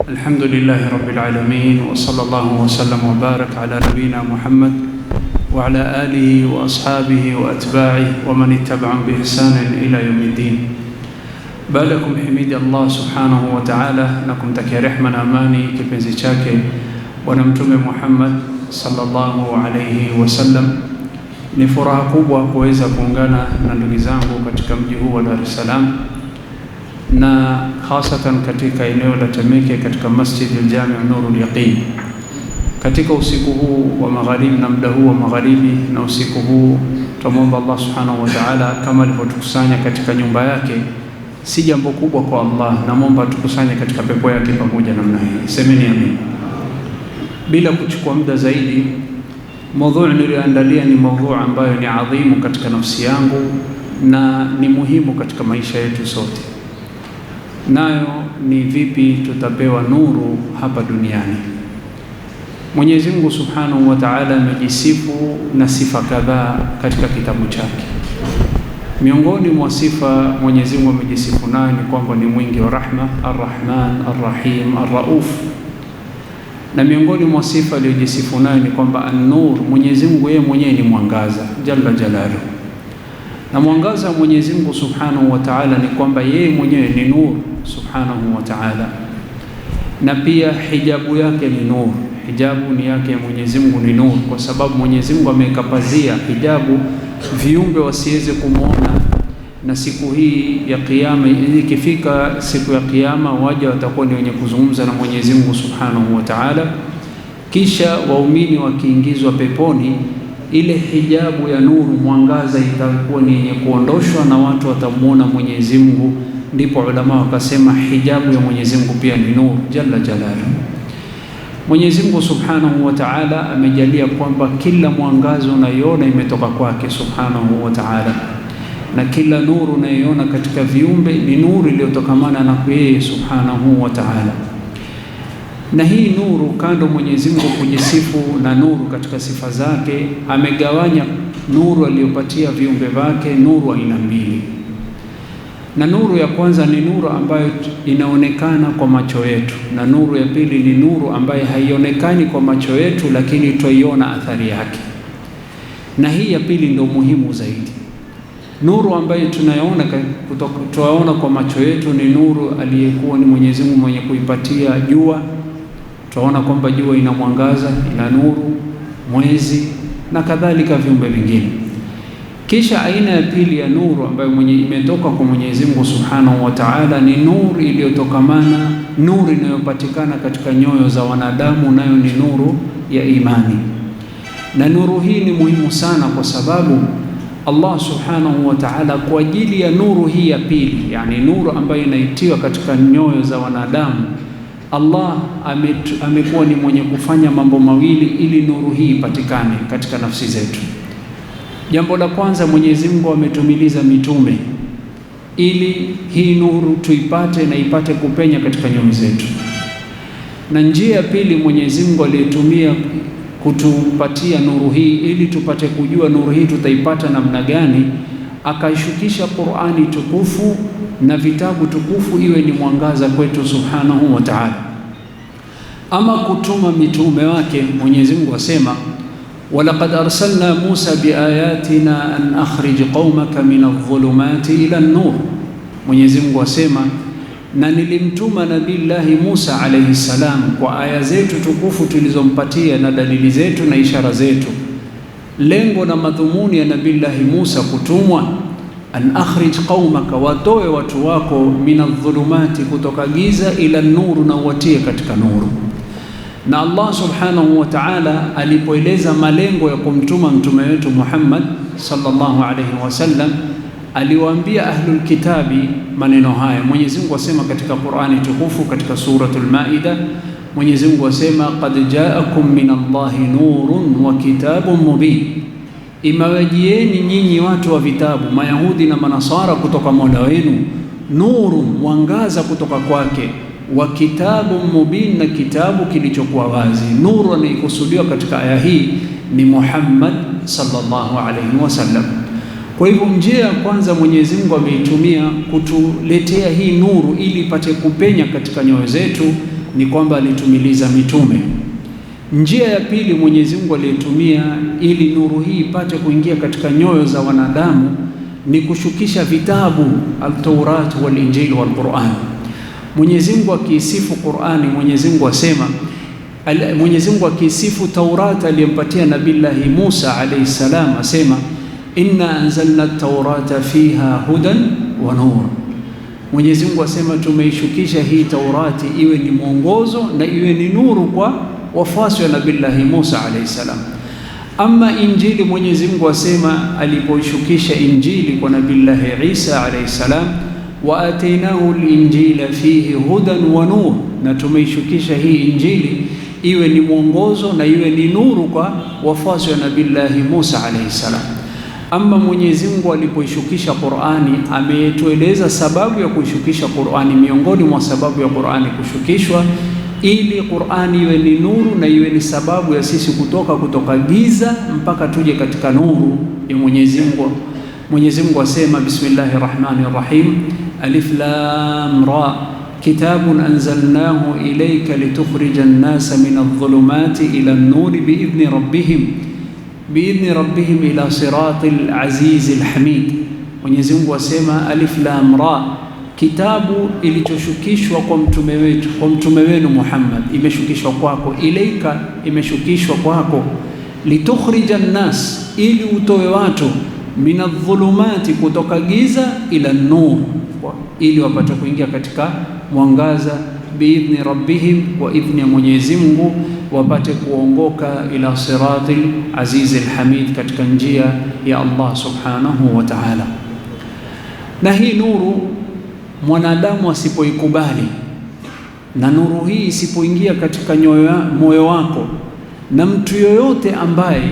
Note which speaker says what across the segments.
Speaker 1: الحمد لله رب العالمين وصلى الله وسلم وبارك على نبينا محمد وعلى آله وأصحابه وأتباعه ومن اتبعهم بإحسان إلى يوم الدين. Baadakum himidi Allah subhanahu wa ta'ala na kumtakia rehma na amani kipenzi chake Bwana Mtume Muhammad sallallahu alayhi wasallam. Ni furaha kubwa kuweza kuungana na ndugu zangu katika mji huu wa Dar es Salaam na hasatan katika eneo la Temeke katika Masjid al-Jami' Nurul Yaqin. Katika usiku huu wa magharibi na muda huu wa magharibi na usiku huu, tumomba Allah subhanahu wa ta'ala kama alivyotukusanya katika nyumba yake, si jambo kubwa kwa Allah, na muomba tukusanye katika pepo yake pamoja namna hii. Semeni amin. Bila kuchukua muda zaidi, mada niliyoandalia ni mada ambayo ni adhimu katika nafsi yangu na ni muhimu katika maisha yetu sote. Nayo ni vipi tutapewa nuru hapa duniani. Mwenyezi Mungu Subhanahu wa Ta'ala amejisifu na sifa kadhaa katika kitabu chake. Miongoni mwa sifa Mwenyezi Mungu amejisifu nayo ni kwamba ni mwingi wa rahma, Ar-Rahman, Ar-Rahim, Ar-Rauf. Na miongoni mwa sifa aliyojisifu nayo ni kwamba An-Nur, Mwenyezi Mungu yeye mwenyewe ni mwangaza, Jalla Jalaluhu. Na mwangaza wa Mwenyezi Mungu Subhanahu wa Ta'ala ni kwamba yeye mwenyewe ni nur Subhanahu wa Ta'ala. Na pia hijabu yake ni nur. Hijabu ni yake Mwenyezi Mungu ni nur, kwa sababu Mwenyezi Mungu amekapazia hijabu viumbe wasiweze kumuona. Na siku hii ya kiyama, ikifika siku ya kiyama, waja watakuwa ni wenye kuzungumza na Mwenyezi Mungu Subhanahu wa Ta'ala. Kisha waumini wakiingizwa peponi, ile hijabu ya nuru, mwangaza, itakuwa ni yenye kuondoshwa na watu watamuona Mwenyezi Mungu. Ndipo ulama wakasema hijabu ya Mwenyezi Mungu pia ni nuru, Jalla Jalaluhu. Mwenyezi Mungu Subhanahu wa Ta'ala amejalia kwamba kila mwangaza unayoona imetoka kwake Subhanahu wa Ta'ala, na kila nuru unayoona katika viumbe ni nuru iliyotokamana na yeye Subhanahu wa Ta'ala. Na hii nuru, kando Mwenyezi Mungu kujisifu na nuru katika sifa zake, amegawanya nuru aliyopatia viumbe wake nuru aina mbili. Na nuru ya kwanza ni nuru ambayo inaonekana kwa macho yetu, na nuru ya pili ni nuru ambayo haionekani kwa macho yetu lakini tuiona athari yake. Na hii ya pili ndio muhimu zaidi. Nuru ambayo tunaona kwa macho yetu ni nuru aliyekuwa ni Mwenyezi Mungu mwenye kuipatia jua. Tunaona kwamba jua ina mwangaza, ina nuru, mwezi na kadhalika viumbe vingine. Kisha aina ya pili ya nuru ambayo imetoka kwa Mwenyezi Mungu Subhanahu wa Ta'ala ni nuru iliyotokamana, nuru inayopatikana katika nyoyo za wanadamu, nayo ni nuru ya imani. Na nuru hii ni muhimu sana kwa sababu Allah Subhanahu wa Ta'ala kwa ajili ya nuru hii ya pili, yani nuru ambayo inaitiwa katika nyoyo za wanadamu, Allah amekuwa ni mwenye kufanya mambo mawili ili nuru hii ipatikane katika nafsi zetu. Jambo la kwanza, Mwenyezi Mungu ametumiliza mitume ili hii nuru tuipate na ipate kupenya katika nyoyo zetu. Na njia ya pili Mwenyezi Mungu aliyetumia kutupatia nuru hii ili tupate kujua nuru hii tutaipata namna gani, akaishukisha Qur'ani tukufu na vitabu tukufu iwe ni mwangaza kwetu Subhanahu wa Ta'ala. Ama kutuma mitume wake, Mwenyezi Mungu asema walaqad arsalna Musa biayatina an akhrij qaumaka min adh-dhulumati ila an-nur. Mwenyezi Mungu asema na nilimtuma Nabiillahi Musa alayhi salam kwa aya zetu tukufu tulizompatia na dalili zetu na ishara zetu. Lengo na madhumuni ya Nabiillahi Musa kutumwa, an akhrij qaumaka, watoe watu wako, min adh-dhulumati, kutoka giza, ila nuru, na uwatie katika nuru. Na Allah Subhanahu wa Ta'ala alipoeleza malengo ya kumtuma mtume wetu Muhammad sallallahu alayhi wasallam, aliwaambia ahlul kitabi maneno haya. Mwenyezi Mungu asema katika Qur'ani tukufu katika suratul Maida, Mwenyezi Mungu asema qad ja'akum minallahi nurun wa kitabun mubin, imewajieni nyinyi watu wa vitabu, Mayahudi na Manasara, kutoka Mola wenu nurun, mwangaza kutoka kwake, wa kitabu mubin, na kitabu kilichokuwa wazi. Nuru anaikusudiwa katika aya hii ni Muhammad sallallahu alayhi wasallam. Kwa hivyo njia ya kwanza Mwenyezi Mungu ameitumia kutuletea hii nuru ili ipate kupenya katika nyoyo zetu, ni kwamba alitumiliza mitume. Njia ya pili Mwenyezi Mungu aliyetumia ili nuru hii ipate kuingia katika nyoyo za wanadamu ni kushukisha vitabu al-Taurat wal-Injil wal-Quran. Mwenyezi Mungu akiisifu Qur'ani, Mwenyezi Mungu asema, Mwenyezi Mungu akiisifu Taurat aliyempatia Nabillahi Musa alayhi salam asema, inna anzalna at-Taurata fiha hudan wa nur. Mwenyezi Mungu asema tumeishukisha hii Taurati iwe ni mwongozo na iwe ni nuru kwa wafuasi wa Nabillahi Musa alayhi salam. Ama Injili, Mwenyezi Mungu asema alipoishukisha Injili kwa Nabillahi Isa alayhi salam, wa atainahu al-injila fihi hudan wa nur, na tumeishukisha hii Injili iwe ni mwongozo na iwe ni nuru kwa wafuasi wa Nabillahi Musa alayhi salam. Ama Mwenyezi Mungu alipoishukisha Qur'ani ametueleza sababu ya kuishukisha Qur'ani. Miongoni mwa sababu ya Qur'ani kushukishwa ili Qur'ani iwe ni nuru na iwe ni sababu ya sisi kutoka giza mpaka tuje katika nuru ya Mwenyezi Mungu. Mwenyezi Mungu asema, bismillahir rahmanir rahim, alif lam ra, kitabun anzalnahu ilayka litukhrijan nasa minadh-dhulumati ila an-nuri biidhni rabbihim ila siratil azizil hamid. Mwenyezi Mungu asema alif lam ra, kitabu ilichoshukishwa kwa mtume wetu, kwa mtume wenu Muhammad, imeshukishwa kwako, ilaika, imeshukishwa kwako, litukhrijan nas, ili utoe watu, minadh-dhulumati, kutoka giza, ila nur, ili wapate kuingia katika mwangaza, biidhni rabbihim, kwa idhni ya Mwenyezi Mungu, wapate kuongoka ila siratil azizil hamid, katika njia ya Allah subhanahu wa ta'ala. Na hii nuru mwanadamu asipoikubali na nuru hii isipoingia katika moyo wako, na mtu yoyote ambaye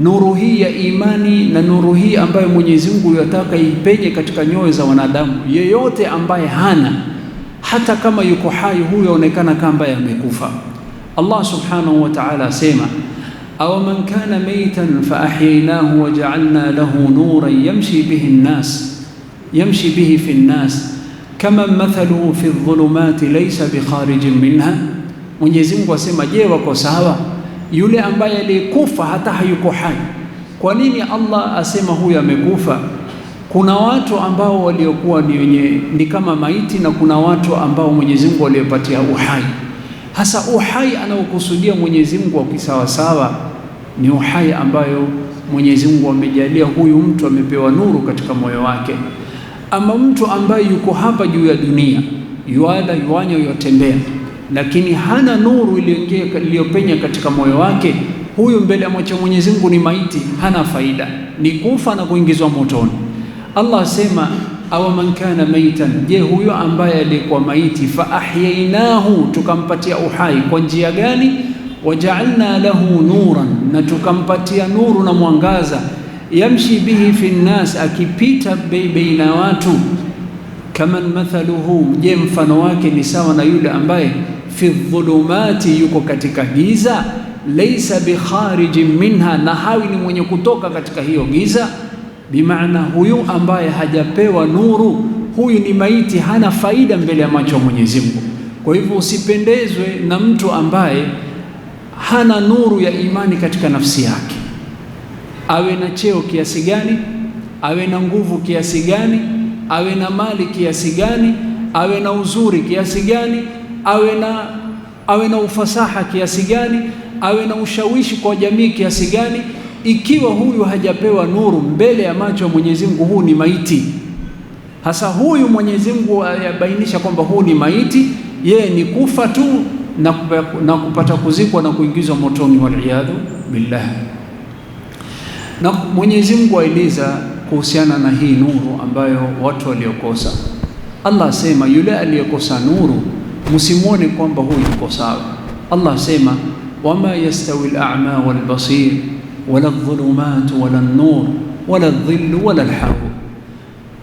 Speaker 1: nuru hii ya imani na nuru hii ambayo Mwenyezi Mungu yataka ipenye katika nyoyo za wanadamu, yeyote ambaye hana, hata kama yuko hai, huyo onekana kama amekufa. Allah subhanahu wa ta'ala asema, aw man kana maytan fa ahyaynahu wa ja'alna lahu nuran yamshi bihi fi an-nas kama mathaluhu fi adh-dhulumati laysa bikharijin minha. Mwenyezi Mungu asema, je, wako sawa yule ambaye alikufa hata hayuko hai? Kwa nini Allah asema huyu amekufa? Kuna watu ambao waliokuwa ni kama maiti, na kuna watu ambao Mwenyezi Mungu aliyopatia uhai. Hasa uhai anaokusudia Mwenyezi Mungu wa kisawasawa ni uhai ambayo Mwenyezi Mungu amejalia huyu mtu amepewa nuru katika moyo wake. Ama mtu ambaye yuko hapa juu ya dunia, yuala, yuanya, yutembea, lakini hana nuru iliyopenya katika moyo wake, huyu mbele ya macho Mwenyezi Mungu ni maiti, hana faida, ni kufa na kuingizwa motoni. Allah asema, aw man kana maitan, je, huyo ambaye alikuwa maiti, fa ahyaynahu, tukampatia uhai. Kwa njia gani? Waja'alna lahu nuran, na tukampatia nuru na mwangaza, yamshi bihi fi nnas, akipita baina watu, kama mathaluhu, je, mfano wake ni sawa na yule ambaye fi dhulumati, yuko katika giza, laysa bikharijin minha, na hawi ni mwenye kutoka katika hiyo giza. Bimaana huyu ambaye hajapewa nuru, huyu ni maiti, hana faida mbele ya macho ya Mwenyezi Mungu. Kwa hivyo usipendezwe na mtu ambaye hana nuru ya imani katika nafsi yake, awe na cheo kiasi gani, awe na nguvu kiasi gani, awe na mali kiasi gani, awe na uzuri kiasi gani, awe na ufasaha kiasi gani, awe na ushawishi kwa jamii kiasi gani, ikiwa huyu hajapewa nuru mbele ya macho ya Mwenyezi Mungu, huu ni maiti. Hasa huyu Mwenyezi Mungu ayabainisha kwamba huu ni maiti, yeye ni kufa tu na kupata kuzikwa na kuingizwa motoni, waliyadhu billah. Na Mwenyezi Mungu aeleza kuhusiana na hii nuru ambayo watu waliokosa. Allah asema, yule aliyekosa nuru msimuone kwamba huyu yuko sawa. Allah asema, wama yastawi al-a'ma wal-basir wala adh-dhulumat wala an-nur wala adh-dhill wala al-haw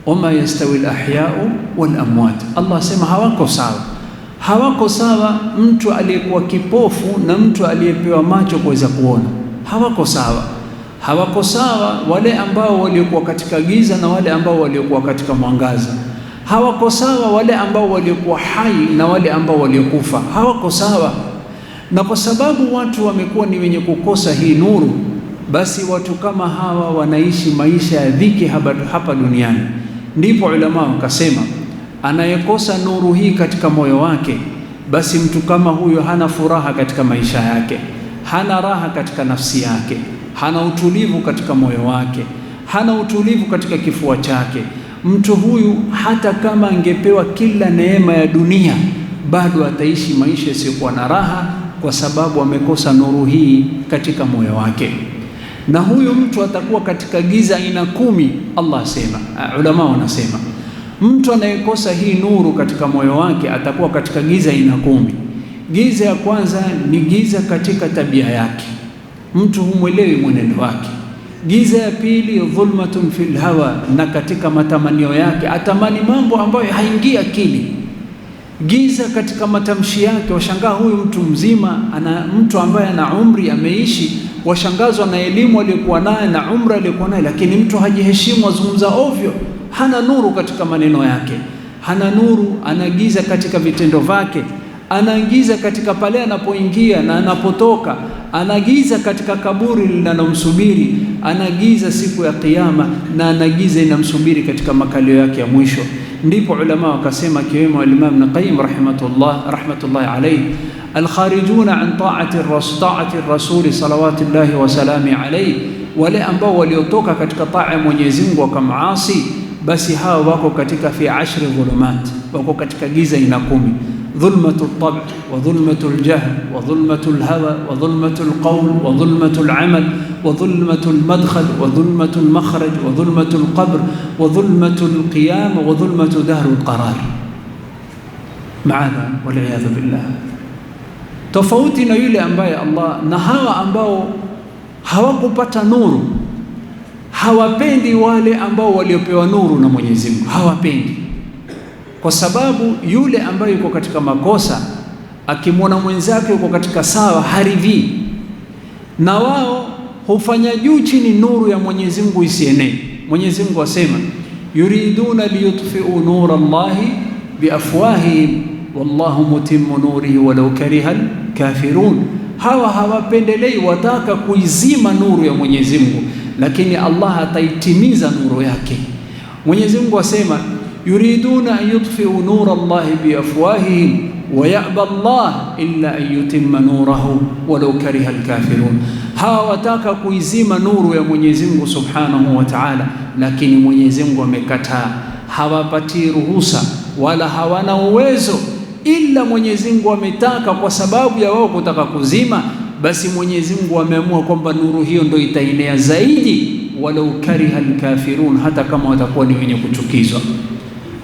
Speaker 1: wama yastawi al-ahya'u wal-amwat. Allah asema hawako sawa. Hawako sawa mtu aliyekuwa kipofu na mtu aliyepewa macho kuweza kuona, hawako sawa. Hawako sawa wale ambao waliokuwa katika giza na wale ambao waliokuwa katika mwangaza. hawako sawa wale ambao waliokuwa hai na wale ambao waliokufa, hawako sawa. Na kwa sababu watu wamekuwa ni wenye kukosa hii nuru, basi watu kama hawa wanaishi maisha ya dhiki hapa duniani. Ndipo ulama wakasema, anayekosa nuru hii katika moyo wake, basi mtu kama huyo hana furaha katika maisha yake, hana raha katika nafsi yake, hana utulivu katika moyo wake, hana utulivu katika kifua chake. Mtu huyu hata kama angepewa kila neema ya dunia, bado ataishi maisha yasiyokuwa na raha, kwa sababu amekosa nuru hii katika moyo wake. Na huyu mtu atakuwa katika giza aina 10. Allah asema, ulama wanasema, mtu anayekosa hii nuru katika moyo wake atakuwa katika giza aina 10. Giza ya kwanza ni giza katika tabia yake, mtu humwelewi mwenendo wake. Giza ya pili, dhulmatun fil hawa, na katika matamanio yake atamani mambo ambayo haingia akili. Giza katika matamshi yake, washangaa huyu mtu mzima, mtu ambaye ana umri ameishi, washangazwa na elimu aliyokuwa nayo na umri aliyokuwa nayo, lakini mtu hajiheshimu, azungumza ovyo, hana nuru katika maneno yake, hana nuru. Anagiza katika vitendo vyake, anagiza katika pale anapoingia na anapotoka, anagiza katika kaburi linalomsubiri, anagiza siku ya Kiyama, na anagiza inamsubiri katika makalio yake ya mwisho. Ndipo ulama wakasema, kiwemo Imam Ibn Qayyim rahmatullahi alayhi, alkharijuna an ta'ati rasuli salawatullahi wa salami alayhi, wale ambao waliotoka katika taa ya Mwenyezi Mungu wakamaasi, basi hawa wako katika fi 10 dhulumat, wako katika giza ina 10: dhulmatul tab' wa dhulmatul jahl wa dhulmatul hawa wa dhulmatul qawl wa dhulmatul amal wa dhulmatul madkhal wa dhulmatul makhraj wa dhulmatul qabr wa dhulmatul qiyam wa dhulmatu darul qarar. Maana waliyadhu billah. Tofauti na yule ambaye Allah, na hawa ambao hawakupata nuru, hawapendi wale ambao waliopewa nuru na Mwenyezi Mungu, hawapendi. Kwa sababu yule ambaye yuko katika makosa akimwona mwenzake yuko katika sawa, haridhii. Na wao hufanya juu chini nuru ya Mwenyezi Mungu isienee. Mwenyezi Mungu asema, yuriduna liyutfi'u nura Allahi biafwahihim wallahu mutimmu nurihi walau karihal kafirun. Hawa hawapendelei, wataka kuizima nuru ya Mwenyezi Mungu, lakini Allah ataitimiza nuru yake. Mwenyezi Mungu asema, yuriduna an yutfi'u nura Allahi biafwahihim wa ya'ba Allah illa an yutimma nurahu walau karihal kafirun. Hawa wataka kuizima nuru ya Mwenyezi Mungu subhanahu wa ta'ala, lakini Mwenyezi Mungu amekataa, hawapatii ruhusa wala hawana uwezo, ila Mwenyezi Mungu ametaka. Kwa sababu ya wao kutaka kuzima, basi Mwenyezi Mungu ameamua kwamba nuru hiyo ndio itaenea zaidi, walau karihal kafirun, hata kama watakuwa ni wenye kuchukizwa.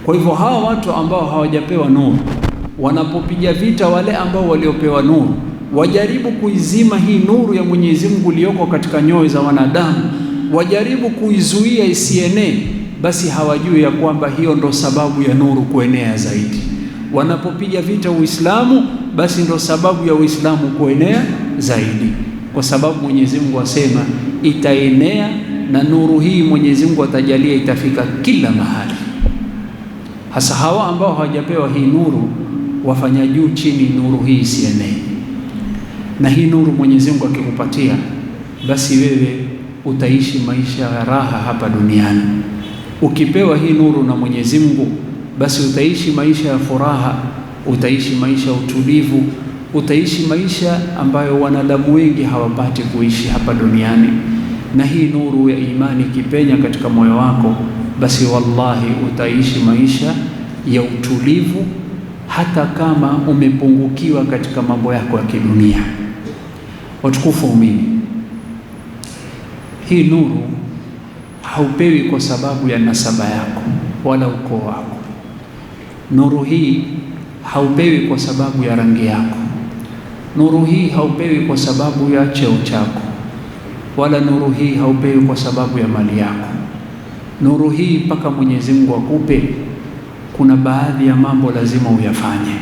Speaker 1: Kwa hivyo hawa watu ambao hawajapewa nuru, wanapopiga vita wale ambao waliopewa nuru, wajaribu kuizima hii nuru ya Mwenyezi Mungu iliyoko katika nyoyo za wanadamu, wajaribu kuizuia isienee, basi hawajui ya kwamba hiyo ndo sababu ya nuru kuenea zaidi. Wanapopiga vita Uislamu, basi ndo sababu ya Uislamu kuenea zaidi, kwa sababu Mwenyezi Mungu asema itaenea, na nuru hii Mwenyezi Mungu atajalia itafika kila mahali. Hasa hawa ambao hawajapewa hii nuru, wafanya juu chini nuru hii isienee. Na hii nuru Mwenyezi Mungu akikupatia, basi wewe utaishi maisha ya raha hapa duniani. Ukipewa hii nuru na Mwenyezi Mungu, basi utaishi maisha ya furaha, utaishi maisha ya utulivu, utaishi maisha ambayo wanadamu wengi hawapati kuishi hapa duniani. Na hii nuru ya imani kipenya katika moyo wako, basi wallahi utaishi maisha ya utulivu, hata kama umepungukiwa katika mambo yako ya kidunia. Watukufu waumini, hii nuru haupewi kwa sababu ya nasaba yako wala ukoo wako. Nuru hii haupewi kwa sababu ya rangi yako. Nuru hii haupewi kwa sababu ya cheo chako, wala nuru hii haupewi kwa sababu ya mali yako. Nuru hii mpaka Mwenyezi Mungu akupe, kuna baadhi ya mambo lazima uyafanye,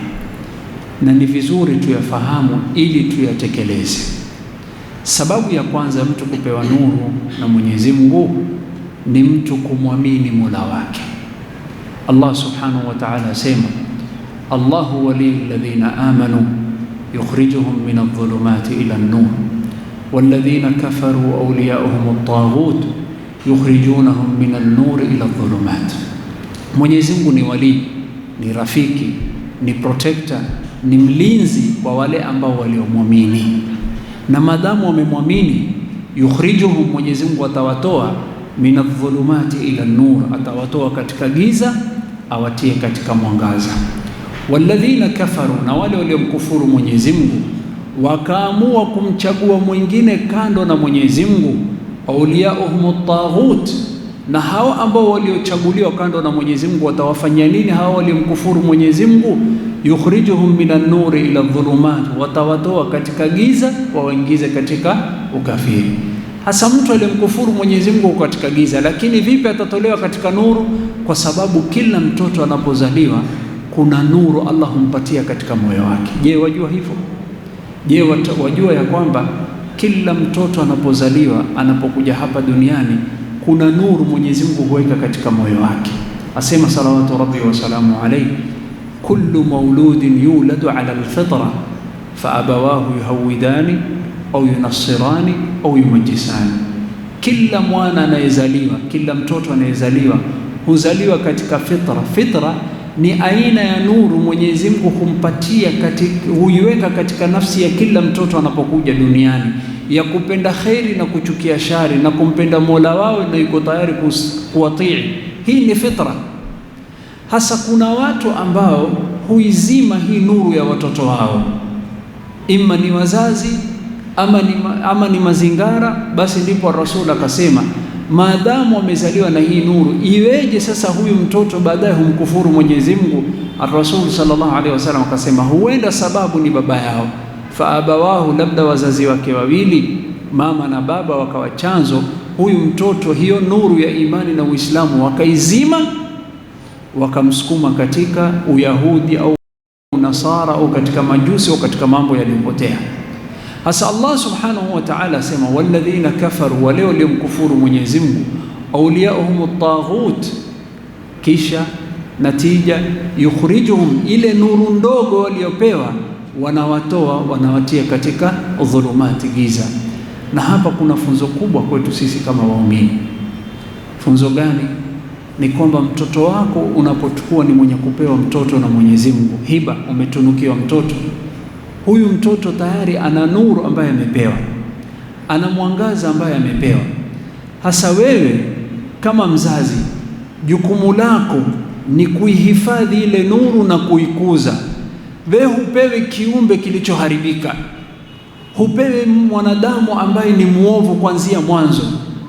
Speaker 1: na ni vizuri tuyafahamu ili tuyatekeleze. Sababu ya kwanza mtu kupewa nuru na Mwenyezi Mungu ni mtu kumwamini Mola wake. Allah subhanahu wa ta'ala asema, Allahu waliyul ladhina amanu yukhrijuhum min adh-dhulumati ila an-nur walladhina kafaru awliya'uhum at-taghut yukhrijunahum min an-nur ila adh-dhulumat. Mwenyezi Mungu ni wali, ni rafiki, ni protector, ni mlinzi kwa wale ambao waliomwamini, na maadamu wamemwamini, yukhrijuhum, Mwenyezi Mungu atawatoa min adh-dhulumati ila an-nur, atawatoa katika giza awatie katika mwangaza. Walladhina kafaru, na wale waliomkufuru Mwenyezi Mungu wakaamua kumchagua mwingine kando na Mwenyezi Mungu, awliyauhum at-taghut, na hao ambao waliochaguliwa kando na Mwenyezi Mungu watawafanyia nini hao waliomkufuru Mwenyezi Mungu? Yukhrijuhum minan nuri ila dhulumat, watawatoa katika giza wawaingize katika ukafiri. Hasa mtu aliyemkufuru Mwenyezi Mungu katika giza, lakini vipi atatolewa katika nuru? Kwa sababu kila mtoto anapozaliwa kuna nuru Allah humpatia katika moyo wake. Je, wajua hivyo? Je, wajua ya kwamba kila mtoto anapozaliwa, anapokuja hapa duniani, kuna nuru Mwenyezi Mungu huweka katika moyo wake. Asema salawatu rabbi wa salamu alayhi, kullu mauludin yuladu ala alfitra fa abawahu yuhawidani au yunassirani au yumajisani. Kila mwana anayezaliwa, kila mtoto anayezaliwa huzaliwa katika fitra. Fitra ni aina ya nuru Mwenyezi Mungu humpatia huiweka katika nafsi ya kila mtoto anapokuja duniani, ya kupenda kheri na kuchukia shari, na kumpenda Mola wao na yuko tayari kuwatii. Hii ni fitra. Hasa kuna watu ambao huizima hii nuru ya watoto wao, ima ni wazazi ama ni mazingara. Basi ndipo Rasul akasema, maadamu wamezaliwa na hii nuru, iweje sasa huyu mtoto baadaye humkufuru Mwenyezi Mungu? Rasul sallallahu alaihi wasallam akasema, huenda sababu ni baba yao, fa abawahu, labda wazazi wake wawili, mama na baba, wakawa chanzo huyu mtoto hiyo nuru ya imani na Uislamu wakaizima, wakamsukuma katika Uyahudi au Nasara au katika Majusi au katika mambo yaliyopotea. Hasa Allah subhanahu wa ta'ala asema, walladhina kafaru, wale waliomkufuru Mwenyezi Mungu, awliyauhum at-taghut, kisha natija yukhrijuhum, ile nuru ndogo waliopewa wanawatoa, wanawatia katika dhulumati, giza. Na hapa kuna funzo kubwa kwetu sisi kama waumini. Funzo gani? Ni kwamba mtoto wako unapochukua, ni mwenye kupewa mtoto na Mwenyezi Mungu, hiba, umetunukiwa mtoto. Huyu mtoto tayari ana nuru ambaye amepewa, ana mwangaza ambaye amepewa. Hasa wewe kama mzazi, jukumu lako ni kuihifadhi ile nuru na kuikuza. Wewe hupewi kiumbe kilichoharibika, hupewi mwanadamu ambaye ni muovu kuanzia mwanzo.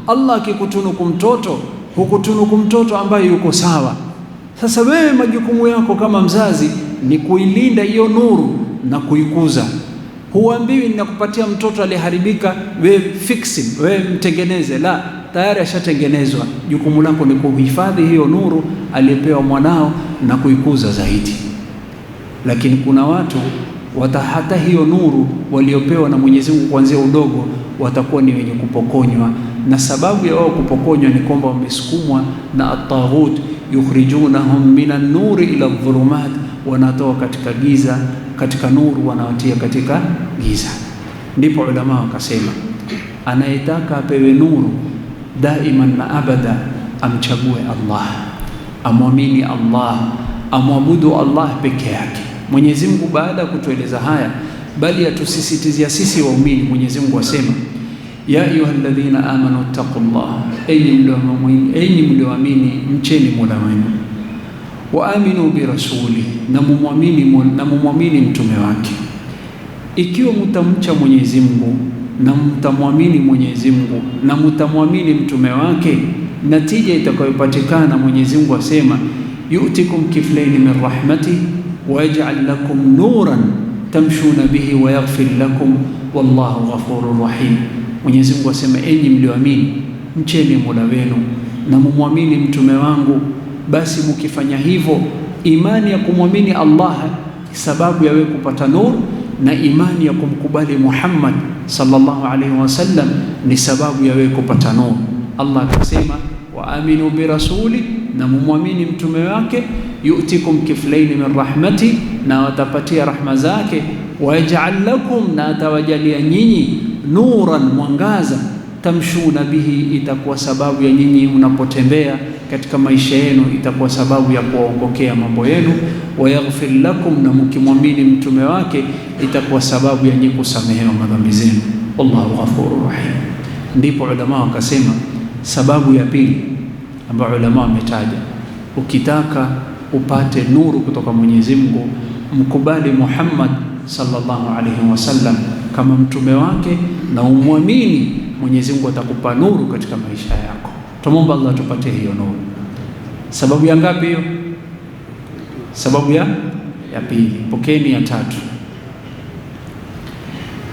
Speaker 1: Allah akikutunuku mtoto, hukutunuku mtoto ambaye yuko sawa. Sasa wewe majukumu yako kama mzazi ni kuilinda hiyo nuru na kuikuza. Huambiwi ninakupatia mtoto aliharibika, wewe fix him, wewe mtengeneze. La, tayari ashatengenezwa. Jukumu lako ni kuhifadhi hiyo nuru aliyepewa mwanao na kuikuza zaidi. Lakini kuna watu hata hiyo nuru waliopewa na Mwenyezi Mungu kuanzia udogo watakuwa ni wenye kupokonywa, na sababu ya wao kupokonywa ni kwamba wamesukumwa na at-taghut, yukhrijunahum minan nuri ila dhulumat, wanatoa katika giza katika nuru, wanawatia katika giza. Ndipo ulama wakasema, anayetaka apewe nuru daiman na abada, amchague Allah, amwamini Allah, amwabudu Allah peke yake. Mwenyezi Mungu baada ya kutueleza haya, bali atusisitizia sisi waumini. Mwenyezi Mungu asema, ya ayyuhalladhina amanu taqullah, enyi mlioamini mcheni Mola wenu, wa aminu bi rasuli, na mumwamini mtume wake. Ikiwa mtamcha Mwenyezi Mungu na mtamwamini Mwenyezi Mungu na mtamwamini mtume wake, natija itakayopatikana, Mwenyezi Mungu asema, yu'tikum kiflaini min rahmatihi wa yaj'al lakum nuran tamshuna bihi wa yaghfir lakum wallahu ghafurur rahim. Mwenyezi Mungu asema, enyi mlioamini mcheni Mola wenu na mumwamini mtume wangu. Basi mkifanya hivyo, imani ya kumwamini Allah sababu ya wewe kupata nuru, na imani ya kumkubali Muhammad sallallahu alaihi wasallam ni sababu ya wewe kupata nuru. Allah akasema, wa aminu bi rasuli, na mumwamini mtume wake, yu'tikum kiflaini min rahmati, na watapatia rahma zake, wa yaj'al lakum, na atawajalia nyinyi, nuran, mwangaza, tamshuna bihi, itakuwa sababu ya nyinyi mnapotembea katika maisha yenu, itakuwa sababu ya kuwaongokea mambo yenu, wa yaghfir lakum, na mkimwamini mtume wake itakuwa sababu ya nyinyi kusamehewa madhambi zenu. Wallahu ghafurur rahim. Ndipo ulama wakasema sababu ya pili ambayo ulama wametaja, ukitaka upate nuru kutoka Mwenyezi Mungu, mkubali Muhammad sallallahu alaihi wasallam kama mtume wake na umwamini, Mwenyezi Mungu atakupa nuru katika maisha yako. Tumomba Allah tupatie hiyo nuru. Sababu ya ngapi hiyo? Sababu ya pili. Pokeni ya tatu.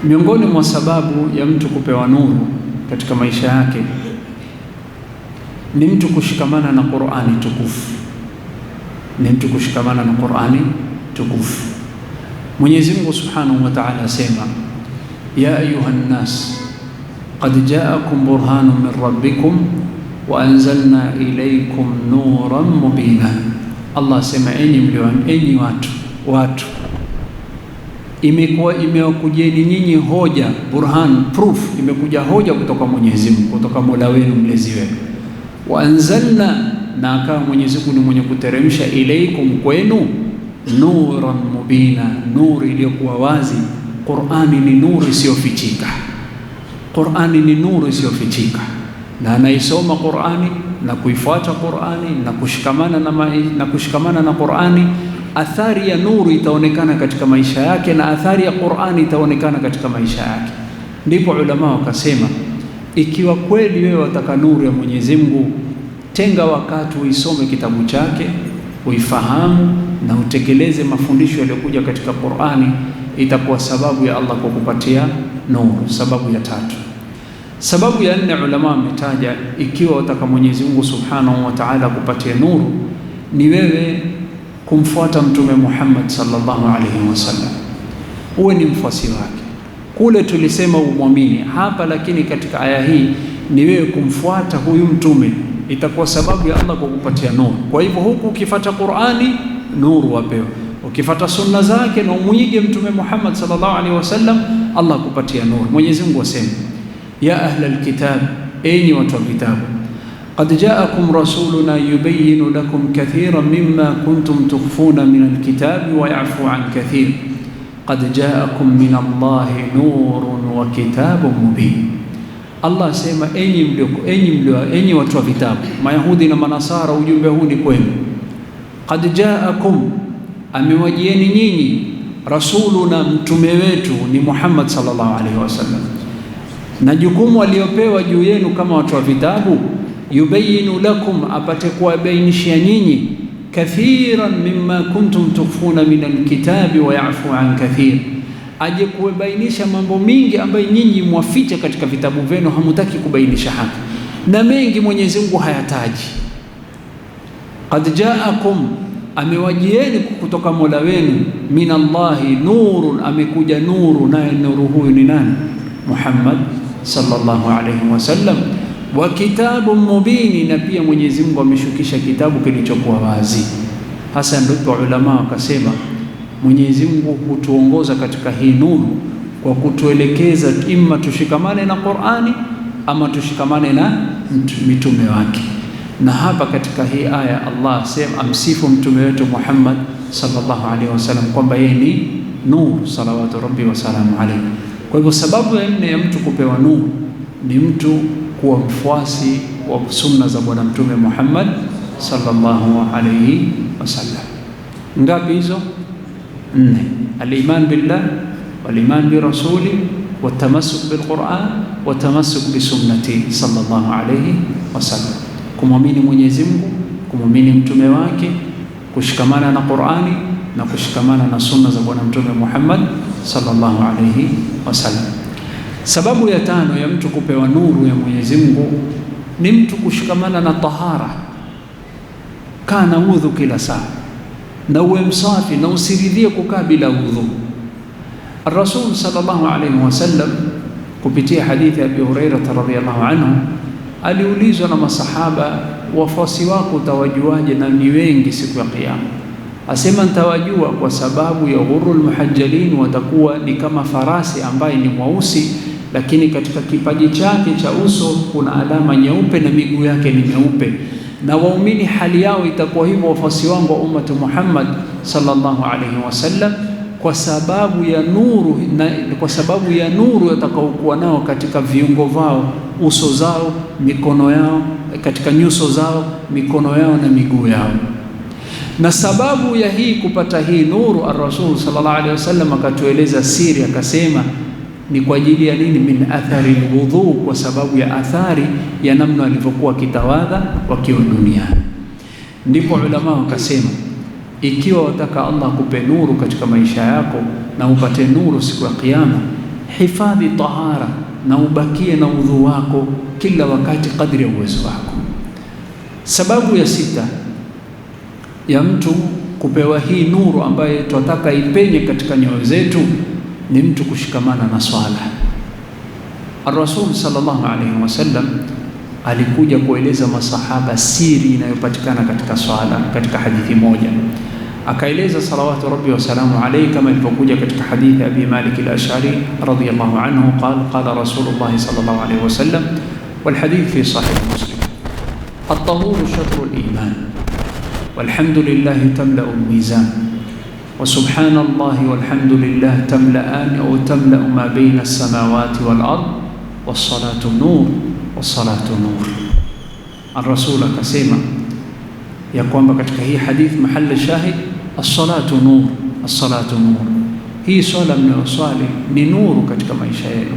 Speaker 1: Miongoni mwa sababu ya mtu kupewa nuru katika maisha yake ni mtu kushikamana na Qur'ani tukufu. Ni mtu kushikamana na Qur'ani tukufu. Mwenyezi Mungu Subhanahu wa Ta'ala asema, ya ayuhan nas qad ja'akum burhanun min rabbikum wa anzalna ilaykum nuran mubina. Allah asema, enyi watu, imewakujeni nyinyi hoja, burhan, proof, imekuja hoja kutoka Mwenyezi Mungu, kutoka Mola wenu mlezi wenu. Wa anzalna, na akawa Mwenyezi Mungu ni mwenye kuteremsha, ilaykum, kwenu, nuran mubina, nuru iliyokuwa wazi. Qur'ani ni nuru isiyofichika. Qur'ani ni nuru isiyofichika, na anaisoma Qur'ani na kuifuata Qur'ani na kushikamana na Qur'ani, athari ya nuru itaonekana katika maisha yake, na athari ya Qur'ani itaonekana katika maisha yake. Ndipo ulama wakasema, ikiwa kweli wewe wataka nuru ya Mwenyezi Mungu, tenga wakati uisome kitabu chake, uifahamu na utekeleze mafundisho yaliyokuja katika Qur'ani, itakuwa sababu ya Allah kukupatia nuru. Sababu ya tatu. Sababu ya nne, ulama wametaja, ikiwa wataka Mwenyezi Mungu Subhanahu wa Ta'ala kupatia nuru, ni wewe kumfuata Mtume Muhammad sallallahu alaihi wasallam, uwe ni mfuasi wake. Kule tulisema umwamini hapa, lakini katika aya hii ni wewe kumfuata huyu mtume, itakuwa sababu ya Allah kukupatia nuru. Kwa hivyo huku ukifuata Qur'ani, nuru wapewa. Ukifuata sunna zake na umuige Mtume Muhammad sallallahu alaihi wasallam, Allah kupatia nuru. Mwenyezi Mungu asema, ya ahlal kitab, enyi watu wa vitabu, qad ja'akum rasuluna yubayyinu lakum kathiran mimma kuntum tukhfuna min alkitabi wa ya'fu an kathir qad ja'akum min Allahi nurun wa kitabun mubin. Allah asema, enyi watu wa vitabu, Mayahudi na Manasara, ujumbe huu ni kwenu. Qad ja'akum, amewajieni nyinyi, rasuluna, mtume wetu ni Muhammad sallallahu alaihi wasallam, na jukumu aliyopewa juu yenu kama watu wa vitabu, yubayinu lakum, apate kuwabainishia nyinyi, kathiran mimma kuntum tukhfuna min alkitabi wa ya'fu an kathir, aje kuwabainisha mambo mingi ambayo nyinyi mwaficha katika vitabu vyenu, hamutaki kubainisha haki, na mengi Mwenyezi Mungu hayataji. Qad ja'akum, amewajieni kutoka Mola wenu, min Allahi nurun, amekuja nuru, naye nuru huyu ni nani? Muhammad sallallahu alaihi wasallam, wa kitabun mubini, na pia Mwenyezi Mungu ameshukisha kitabu kilichokuwa wazi. Hasa ndipo ulama wakasema, Mwenyezi Mungu hutuongoza katika hii nuru kwa kutuelekeza imma tushikamane na Qur'ani ama tushikamane na mitume wake. Na hapa katika hii aya Allah asema, amsifu mtume wetu Muhammad sallallahu alaihi wasallam kwamba yeye ni nuru, salawatu rabbi wa salamu alayhi. Kwa hivyo sababu ya nne ya mtu kupewa nuru ni mtu kuwa mfuasi wa sunna za bwana mtume Muhammad sallallahu alaihi wasallam. Ngapi hizo? Nne. Al-iman billah wal iman bi rasuli wa tamassuk bil Qur'an wa tamassuk bi sunnati sallallahu alaihi wasallam. Kumwamini Mwenyezi Mungu, kumwamini mtume wake, kushikamana na Qur'ani na kushikamana na sunna za bwana mtume Muhammad sallallahu alaihi wasallam. Sababu ya tano ya mtu kupewa nuru ya Mwenyezi Mungu ni mtu kushikamana na tahara. Kana udhu kila saa, na uwe msafi, na usiridhie kukaa bila udhu. Rasul sallallahu alaihi wasallam kupitia hadithi ya Abi Hurairah radhiyallahu anhu aliulizwa na masahaba wafuasi wako utawajuaje na ni wengi siku ya Kiyama? Asema nitawajua kwa sababu ya ghurul muhajjalin, watakuwa ni kama farasi ambaye ni mweusi, lakini katika kipaji chake cha uso kuna alama nyeupe na miguu yake ni meupe. Na waumini hali yao itakuwa hivyo, wafuasi wangu wa ummati Muhammad sallallahu alaihi wasallam, kwa sababu ya nuru na kwa sababu ya nuru watakaokuwa nao katika viungo vao, uso zao, mikono yao, katika nyuso zao, mikono yao na miguu yao. Na sababu ya hii kupata hii nuru, ar-Rasul sallallahu alaihi wasallam akatueleza siri, akasema ni kwa ajili ya nini? Min athari alwudhu, kwa sababu ya athari ya namna walivyokuwa kitawadha wakiwa duniani. Ndipo ulama wakasema, ikiwa wataka Allah kupe nuru katika maisha yako na upate nuru siku ya Kiyama, hifadhi tahara na ubakie na udhu wako kila wakati kadri ya uwezo wako. Sababu ya sita ya mtu kupewa hii nuru ambaye tunataka ipenye katika nyoyo zetu ni mtu kushikamana na swala. Ar-Rasul sallallahu alaihi wasallam alikuja kueleza masahaba siri inayopatikana katika swala. Katika hadithi moja akaeleza salawatu rabbi wa salamu alayhi, kama ilivyokuja katika hadithi Abi Malik al-Ash'ari radiyallahu anhu, qala Rasulullah sallallahu alayhi wasallam, wal hadith fi sahih Muslim, at-tahuru shatru al-iman walhamdulillah tamla'u al-mizan wa subhanallahi walhamdulillah tamla'an aw tamla'u ma bayna as-samawati wal ard was-salatu nur was-salatu nur. Ar-Rasul akasema ya kwamba katika hii hadith mahali shahid, as-salatu nur, as-salatu nur. Hii swala mnayoswali ni nuru katika maisha yenu,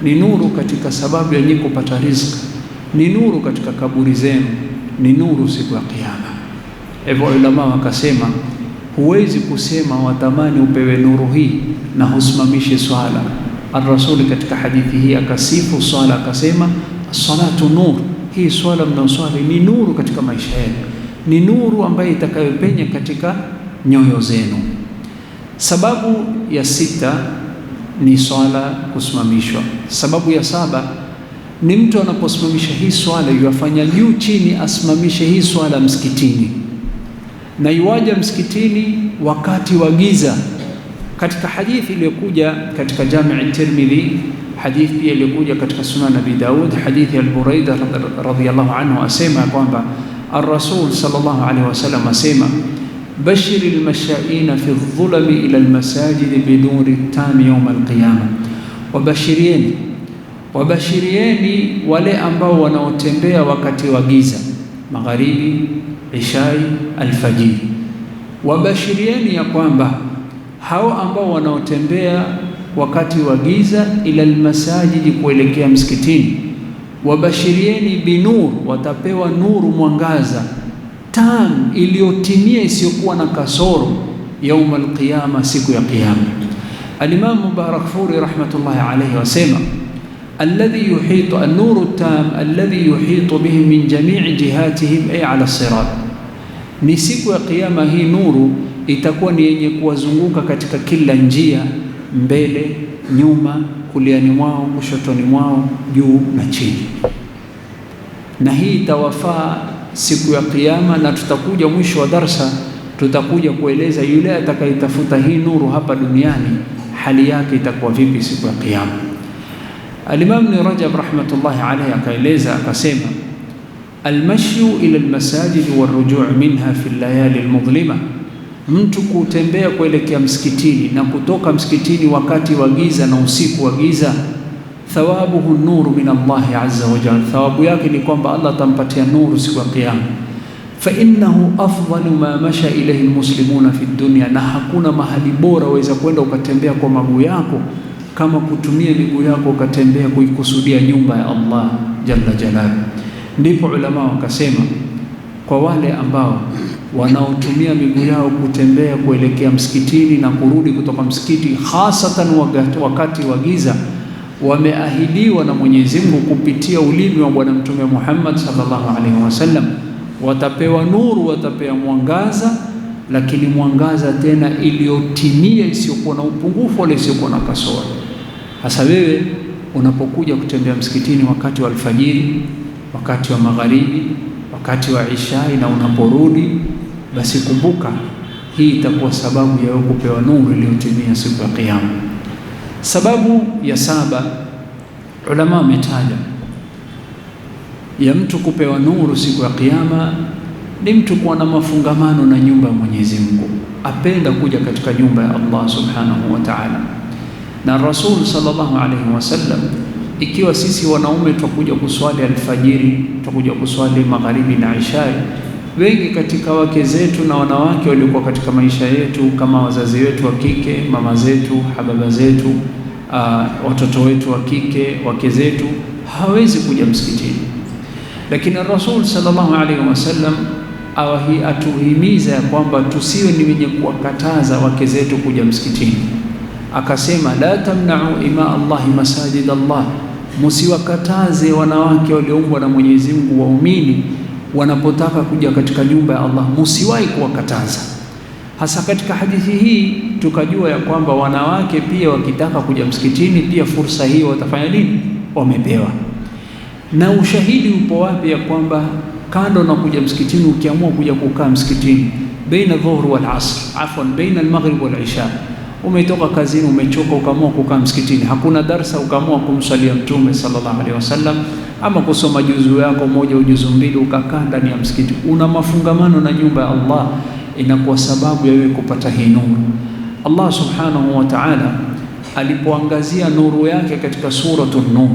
Speaker 1: ni nuru katika sababu ya nyinyi kupata riziki, ni nuru katika kaburi zenu, ni nuru siku ya Kiyama. Hivyo ulama wakasema huwezi kusema watamani upewe nuru hii na husimamishe swala. Ar-Rasul katika hadithi hii akasifu swala, akasema as-salatu nur, hii swala mnayoswali ni nuru katika maisha yenu, ni nuru ambayo itakayopenya katika nyoyo zenu. Sababu ya sita ni swala kusimamishwa. Sababu ya saba ni mtu anaposimamisha hii swala, yafanya juu chini asimamishe hii swala msikitini, na iwaja msikitini wakati wa giza. Katika hadithi iliyokuja katika Jami' Tirmidhi, hadithi pia iliyokuja katika Sunan Abi Daud, hadithi ya Buraida radhiyallahu anhu, asema kwamba Ar-Rasul sallallahu alaihi wasallam asema, bashiri al-mashaina fi adh-dhulami ila al-masajid binuri tam yawm al-qiyama, wabashirieni wale ambao wanaotembea wakati wa giza, magharibi, ishai, alfajiri. Wabashirieni ya kwamba hao ambao wanaotembea wakati wa giza ila al-masajid, kuelekea msikitini, wabashirieni binur, watapewa nuru, mwangaza tam, iliyotimia isiyokuwa na kasoro, yaum al-qiyama, siku ya Kiyama. Al-Imam Mubarakfuri rahmatullahi alayhi wasema, alladhi yuhitu an-nuru tam alladhi yuhitu bihim min jami'i jihatihim ay ala sirat, ni siku ya Kiyama hii nuru itakuwa ni yenye kuwazunguka katika kila njia, mbele, nyuma, kuliani mwao, kushotoni mwao, juu na chini. Na hii itawafaa siku ya Kiyama, na tutakuja mwisho wa darsa tutakuja kueleza yule atakayetafuta hii nuru hapa duniani hali yake itakuwa vipi siku ya Kiyama. Al-Imam Ibn Rajab rahmatullahi alayhi akaeleza akasema, almashyu ila almasajid warujuu minha fi al-layali al-mudhlima, mtu kutembea kuelekea msikitini na kutoka msikitini wakati wa giza na usiku wa giza, thawabuhu nuru min Allah azza wa jalla, thawabu yake ni kwamba Allah atampatia nuru siku ya Kiyama. Fa innahu afdalu ma masha ilayhi almuslimuna fi dunya, na hakuna mahali bora waweza kwenda ukatembea kwa maguu yako kama kutumia miguu yako ukatembea kuikusudia nyumba ya Allah jalla jalaluhu. Ndipo ulama wakasema, kwa wale ambao wanaotumia miguu yao kutembea kuelekea msikitini na kurudi kutoka msikiti, hasatan wakati wa giza, wameahidiwa na Mwenyezi Mungu kupitia ulimi wa Bwana Mtume Muhammad sallallahu alaihi wasallam, watapewa nuru, watapewa mwangaza, lakini mwangaza tena iliyotimia, isiyokuwa na upungufu wala isiyokuwa na kasoro. Hasa wewe unapokuja kutembea msikitini wakati wa alfajiri, wakati wa magharibi, wakati wa Isha na unaporudi, basi kumbuka hii itakuwa sababu ya kupewa nuru iliyotimia siku ya Kiyama. Sababu ya 7 ulama wametaja ya mtu kupewa nuru siku ya Kiyama ni mtu kuwa na mafungamano na nyumba ya Mwenyezi Mungu, apenda kuja katika nyumba ya Allah subhanahu wa ta'ala. Na Rasul sallallahu alaihi wasallam, ikiwa sisi wanaume tutakuja kuswali alfajiri, tutakuja kuswali magharibi na Isha, wengi katika wake zetu na wanawake waliokuwa katika maisha yetu kama wazazi wetu wa kike, mama zetu, hababa zetu, watoto wetu wa kike, wake zetu, hawezi kuja msikitini. Lakini Rasul sallallahu alaihi wasallam atuhimiza ya kwamba tusiwe ni wenye kuwakataza wake zetu kuja msikitini. Akasema, la tamna'u ima Allahi masajid Allah, musiwakataze wanawake walioumbwa na Mwenyezi Mungu waumini wanapotaka kuja katika nyumba ya Allah, musiwahi kuwakataza. Hasa katika hadithi hii tukajua ya kwamba wanawake pia wakitaka kuja msikitini pia fursa hiyo watafanya nini? Wamepewa. Na ushahidi upo wapi ya kwamba kando na kuja msikitini, ukiamua kuja kukaa msikitini baina dhuhur wal asr, baina al-maghrib wal isha, umetoka kazini umechoka, ukaamua kukaa msikitini, hakuna darsa, ukaamua kumswalia Mtume sallallahu alaihi wasallam ama kusoma juzu yako moja au juzu mbili, ukakaa ndani ya msikiti, una mafungamano na nyumba ya Allah, inakuwa sababu ya wewe kupata hii nuru. Allah subhanahu wa ta'ala alipoangazia nuru yake katika suratul Nur,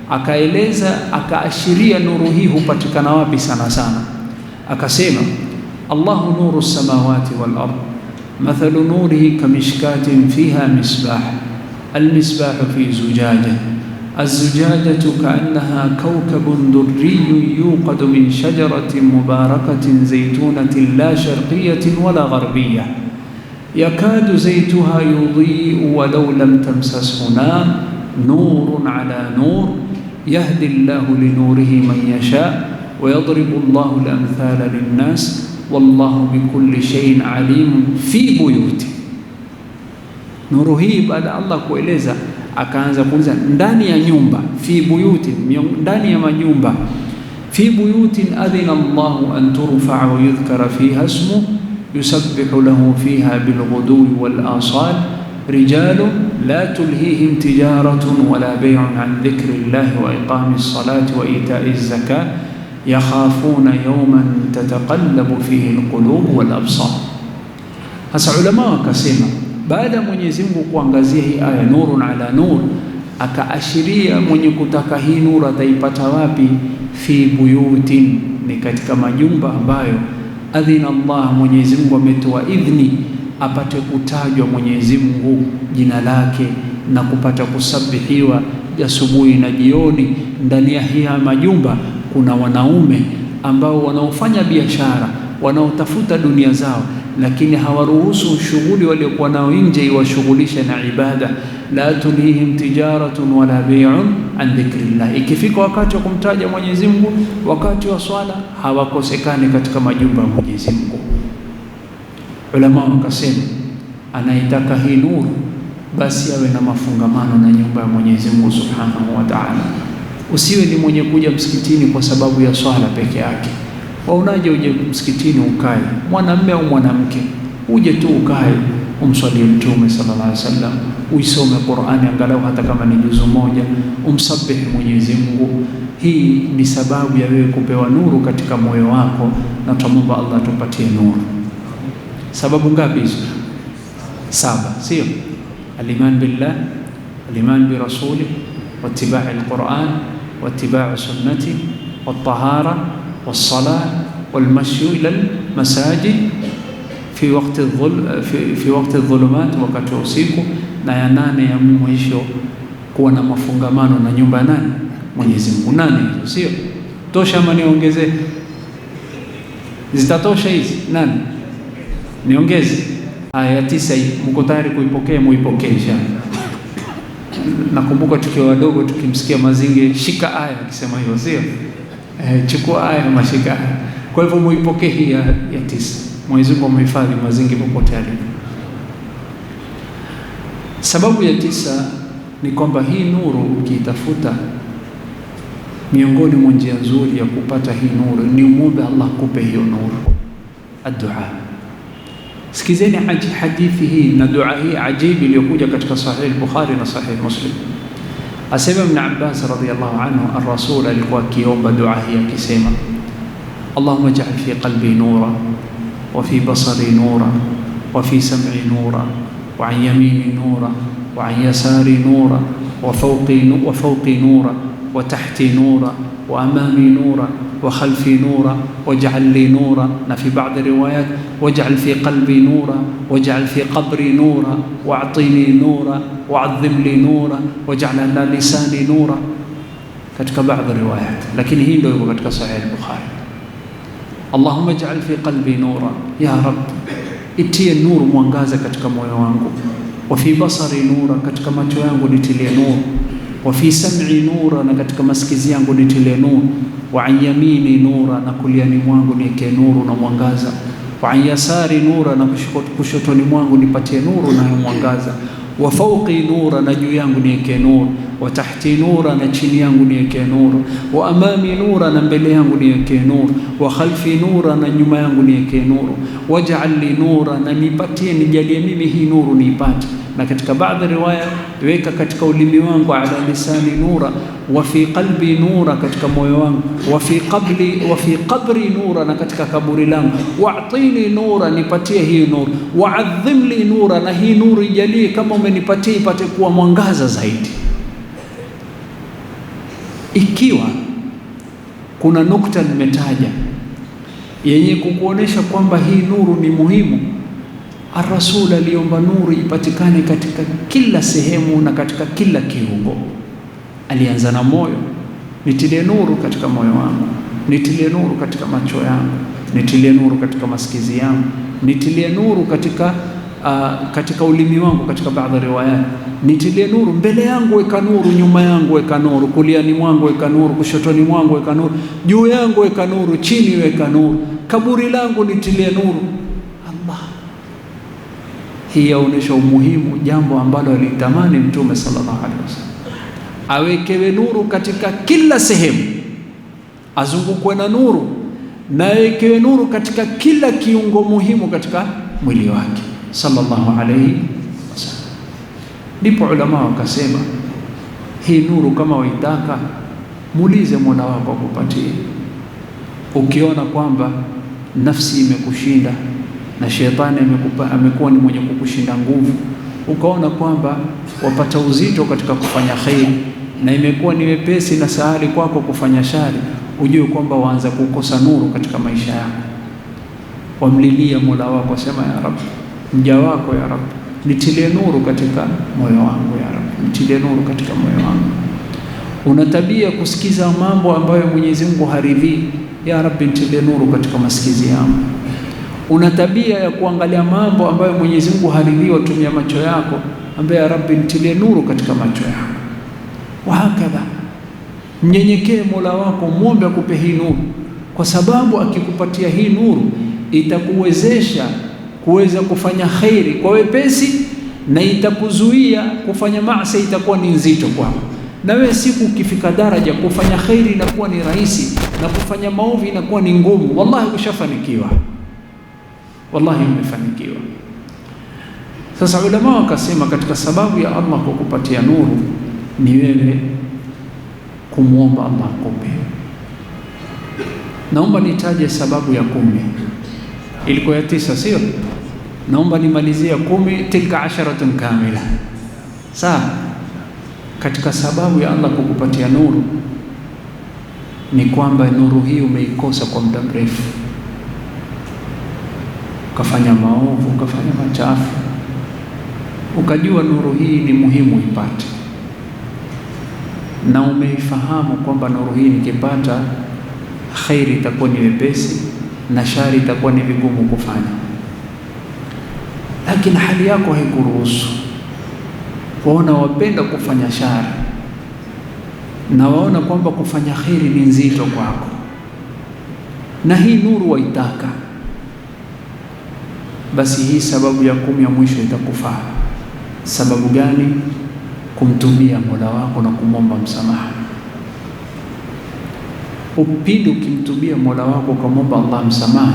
Speaker 1: akaeleza, akaashiria nuru hii hupatikana wapi sana sana. Akasema, Allahu nuru samawati wal ard, mathalu nurihi kamishkatin fiha misbah, almisbahu fi zujaja, الزجاجة كأنها كوكب دري يوقد من شجرة مباركة زيتونة لا شرقية ولا غربية يكاد زيتها يضيء ولو لم تمسسه نار نور على نور يهدي الله لنوره من يشاء ويضرب الله الأمثال للناس والله بكل شيء عليم في بيوت. Nuru hii baada Allah kueleza, akaanza kuuliza ndani ya nyumba, fi buyutin, ndani ya majumba, fi buyutin adhina Allahu an turfa'a wa yudhkara fiha ismu yusabbihu lahu fiha bilghudwi wal asal rijalun la tulhihim tijaratun wala bay'un an dhikrillahi wa iqamis salati wa ita'iz zakat yakhafuna yawman tataqallabu fihi alqulub wal absar. Hasa ulama wakasema, baada ya Mwenyezi Mungu kuangazia hii aya nurun ala nur, akaashiria mwenye kutaka hii nuru ataipata wapi? Fi buyutin, ni katika majumba ambayo adhina Allah, Mwenyezi Mungu ametoa idhni apate kutajwa Mwenyezi Mungu jina lake na kupata kusabihiwa asubuhi na jioni. Ndani ya hii majumba kuna wanaume ambao wanaofanya biashara, wanaotafuta dunia zao, lakini hawaruhusu shughuli waliokuwa nao nje iwashughulishe na ibada. La tulhihim tijaratun wala bay'un an dhikrillah, ikifika wakati wa kumtaja Mwenyezi Mungu, wakati wa swala, hawakosekani katika majumba ya Mwenyezi Mungu. Ulama wakasema, anaitaka hii nuru basi awe na mafungamano na nyumba ya Mwenyezi Mungu subhanahu wa ta'ala. Usiwe ni mwenye kuja msikitini kwa sababu ya swala peke yake. Waonaje uje msikitini ukae, mwanamume au mwanamke, uje tu ukae umswalie Mtume sallallahu alaihi wasallam, uisome Qur'ani angalau hata kama ni juzu moja, umsabihi Mwenyezi Mungu. Hii ni sababu ya wewe kupewa nuru katika moyo wako, na tuomba Allah tupatie nuru. Sababu ngapi hizo? 7, sio? Al-iman billah, al-iman bi rasuli, wattiba' al-Qur'an, wattiba' sunnati, wat-tahara, was-salah, wal-mashyu ila al-masajid fi waqti adh-dhulumat, wakati wa usiku. Na ya 8 ya mwisho, kuwa na mafungamano na nyumba ya nani? Mwenyezi Mungu. 8 hizo, sio? Tosha ama niongezee? Zitatosha hizi 8? Niongeze? Aya 9 hii, mko tayari kuipokea? Muipokee. Nakumbuka tukiwa wadogo tukimsikia Mazinge, shika aya akisema hivyo, sio? Chukua aya mashika aya. Kwa hivyo muipokee hii ya 9. Mwenyezi Mungu amehifadhi Mazinge popote alipo. Sababu ya 9 ni kwamba hii nuru ukiitafuta miongoni mwa njia nzuri ya kupata hii nuru ni muombe Allah kupe hiyo nuru. Ad-dua. Sikizeni hadithi hii na dua hii ajibu iliyokuja katika Sahih al-Bukhari na Sahih Muslim. Asema Ibn Abbas radhiyallahu anhu, ar-Rasul alikuwa akiomba dua hii akisema, Allahumma ij'al fi qalbi nura wa fi basari nura wa fi sam'i nura wa an yamini nura wa an yasari nura wa fawqi nura wa tahti nura wa amami nura wa khalfi nura waj'al li nura, na fi baadhi riwayat waj'al fi qalbi nura waj'al fi qabri nura wa'tini nura wa'adhim li nura waj'al ala lisani nura, katika baadhi riwayat, lakini hii ndio iko katika Sahih al-Bukhari. Allahumma ij'al fi qalbi nura, ya Rabb itie nuru, mwangaza katika moyo wangu. Wa fi basari nura, katika macho yangu nitilie nuru. Wa fi sam'i nura, na katika masikizi yangu nitilie nuru. Wa an yamini nura, na kuliani mwangu niweke nuru na mwangaza. Wa an yasari nura, na kushotoni mwangu nipatie nuru na mwangaza. Wa fawqi nura, na juu yangu niweke nuru. Wa tahti nura, na chini yangu niweke nuru. Wa amami nura, na mbele yangu niweke nuru. Wa khalfi nura, na nyuma yangu niweke nuru. Waj'al li nura, na nipatie, nijalie mimi hii nuru niipate. Na katika baadhi riwaya weka katika ulimi wangu, ala lisani nura wa fi qalbi nura, katika moyo wangu, wa fi qabri nura, na katika kaburi langu, wa'tini nura, nipatie hii nuru, wa'adhim li nura, na hii nuru ijalie kama umenipatia ipate kuwa mwangaza zaidi. Ikiwa kuna nukta nimetaja yenye kukuonesha kwamba hii nuru ni muhimu, Ar-Rasul aliomba nuru ipatikane katika kila sehemu na katika kila kiungo. Alianza na moyo, nitilie nuru katika moyo wangu, nitilie nuru katika macho yangu, nitilie nuru katika masikizi yangu, nitilie nuru katika ulimi wangu, katika baadhi riwaya nitilie nuru mbele yangu, weka nuru, nyuma yangu weka nuru, kuliani mwangu weka nuru, kushotoni mwangu weka nuru, juu yangu weka nuru, chini weka nuru, kaburi langu nitilie nuru. Allah, hii yaonesha umuhimu, jambo ambalo alitamani Mtume sallallahu alaihi wasallam awekewe nuru katika kila sehemu, azungukwe na nuru, na awekewe nuru katika kila kiungo muhimu katika mwili wake sallallahu alaihi wasallam. Ndipo ulama wakasema, hii nuru kama waitaka, muulize Mola wako akupatie. Ukiona kwamba nafsi imekushinda na shetani amekuwa ni mwenye kukushinda nguvu, ukaona kwamba wapata uzito katika kufanya khair na imekuwa ni wepesi na sahali kwako kufanya shari, ujue kwamba waanza kukosa nuru katika maisha yako. Wamlilia Mola wako, sema ya Rabb, mja wako ya Rabb, nitilie nuru katika moyo wangu ya Rabb, nitilie nuru katika moyo wangu. Una tabia kusikiza mambo ambayo Mwenyezi Mungu haridhii, ya Rabb nitilie nuru katika masikizi yangu. Una tabia ya kuangalia mambo ambayo Mwenyezi Mungu haridhii, watumia macho yako, ambaye ya Rabbi nitilie nuru katika macho yako. Wa hakadha, mnyenyekee Mola wako, muombe akupe hii nuru, kwa sababu akikupatia hii nuru itakuwezesha kuweza kufanya khairi kwa wepesi, na itakuzuia kufanya maasi, itakuwa ni nzito kwako. Na wewe siku ukifika daraja kufanya khairi inakuwa ni rahisi, na kufanya maovu inakuwa ni ngumu, wallahi ushafanikiwa, wallahi umefanikiwa. Sasa ulama wakasema katika sababu ya Allah kukupatia nuru ni wewe kumuomba Allah akupe. Naomba nitaje sababu ya 10. Ilikuwa ya 9, sio? Naomba nimalizie 10, tilka 10 kamila. Sawa? Katika sababu ya Allah kukupatia nuru ni kwamba nuru hii umeikosa kwa muda mrefu, ukafanya maovu, ukafanya machafu, ukajua nuru hii ni muhimu ipate, na umeifahamu kwamba nuru hii nikipata khairi itakuwa ni wepesi na shari itakuwa ni vigumu kufanya, lakini hali yako haikuruhusu. Waona wapenda kufanya shari na waona kwamba kufanya khairi ni nzito kwako, na hii nuru waitaka, basi hii sababu ya 10 ya mwisho itakufaa. Sababu gani? Kumtumia Mola wako na kumomba msamaha. Upindi ukimtubia Mola wako ukamwomba Allah msamaha,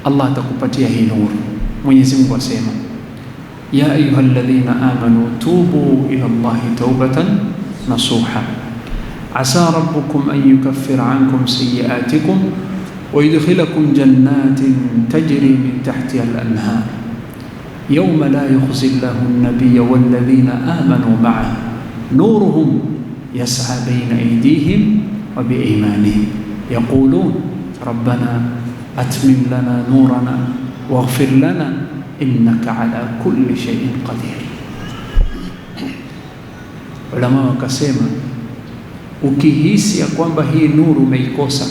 Speaker 1: Allah atakupatia hii nuru. Mwenyezi Mungu asema, ya ayyuhalladhina amanu tubu ila Allahi tawbatan nasuha asa rabbukum an yukaffira ankum sayyi'atikum wa yudkhilakum jannatin tajri min tahtiha al-anhar yawma la yukhzi Allahu an-nabiyya wal-ladhina amanu ma'ahu nuruhum yas'a bayna aydihim wa biaymanihim yaqulun rabbana atmim lana nurana waghfir lana innaka ala kulli shay'in qadir. Ulama wakasema, ukihisi ya kwamba hii nuru umeikosa,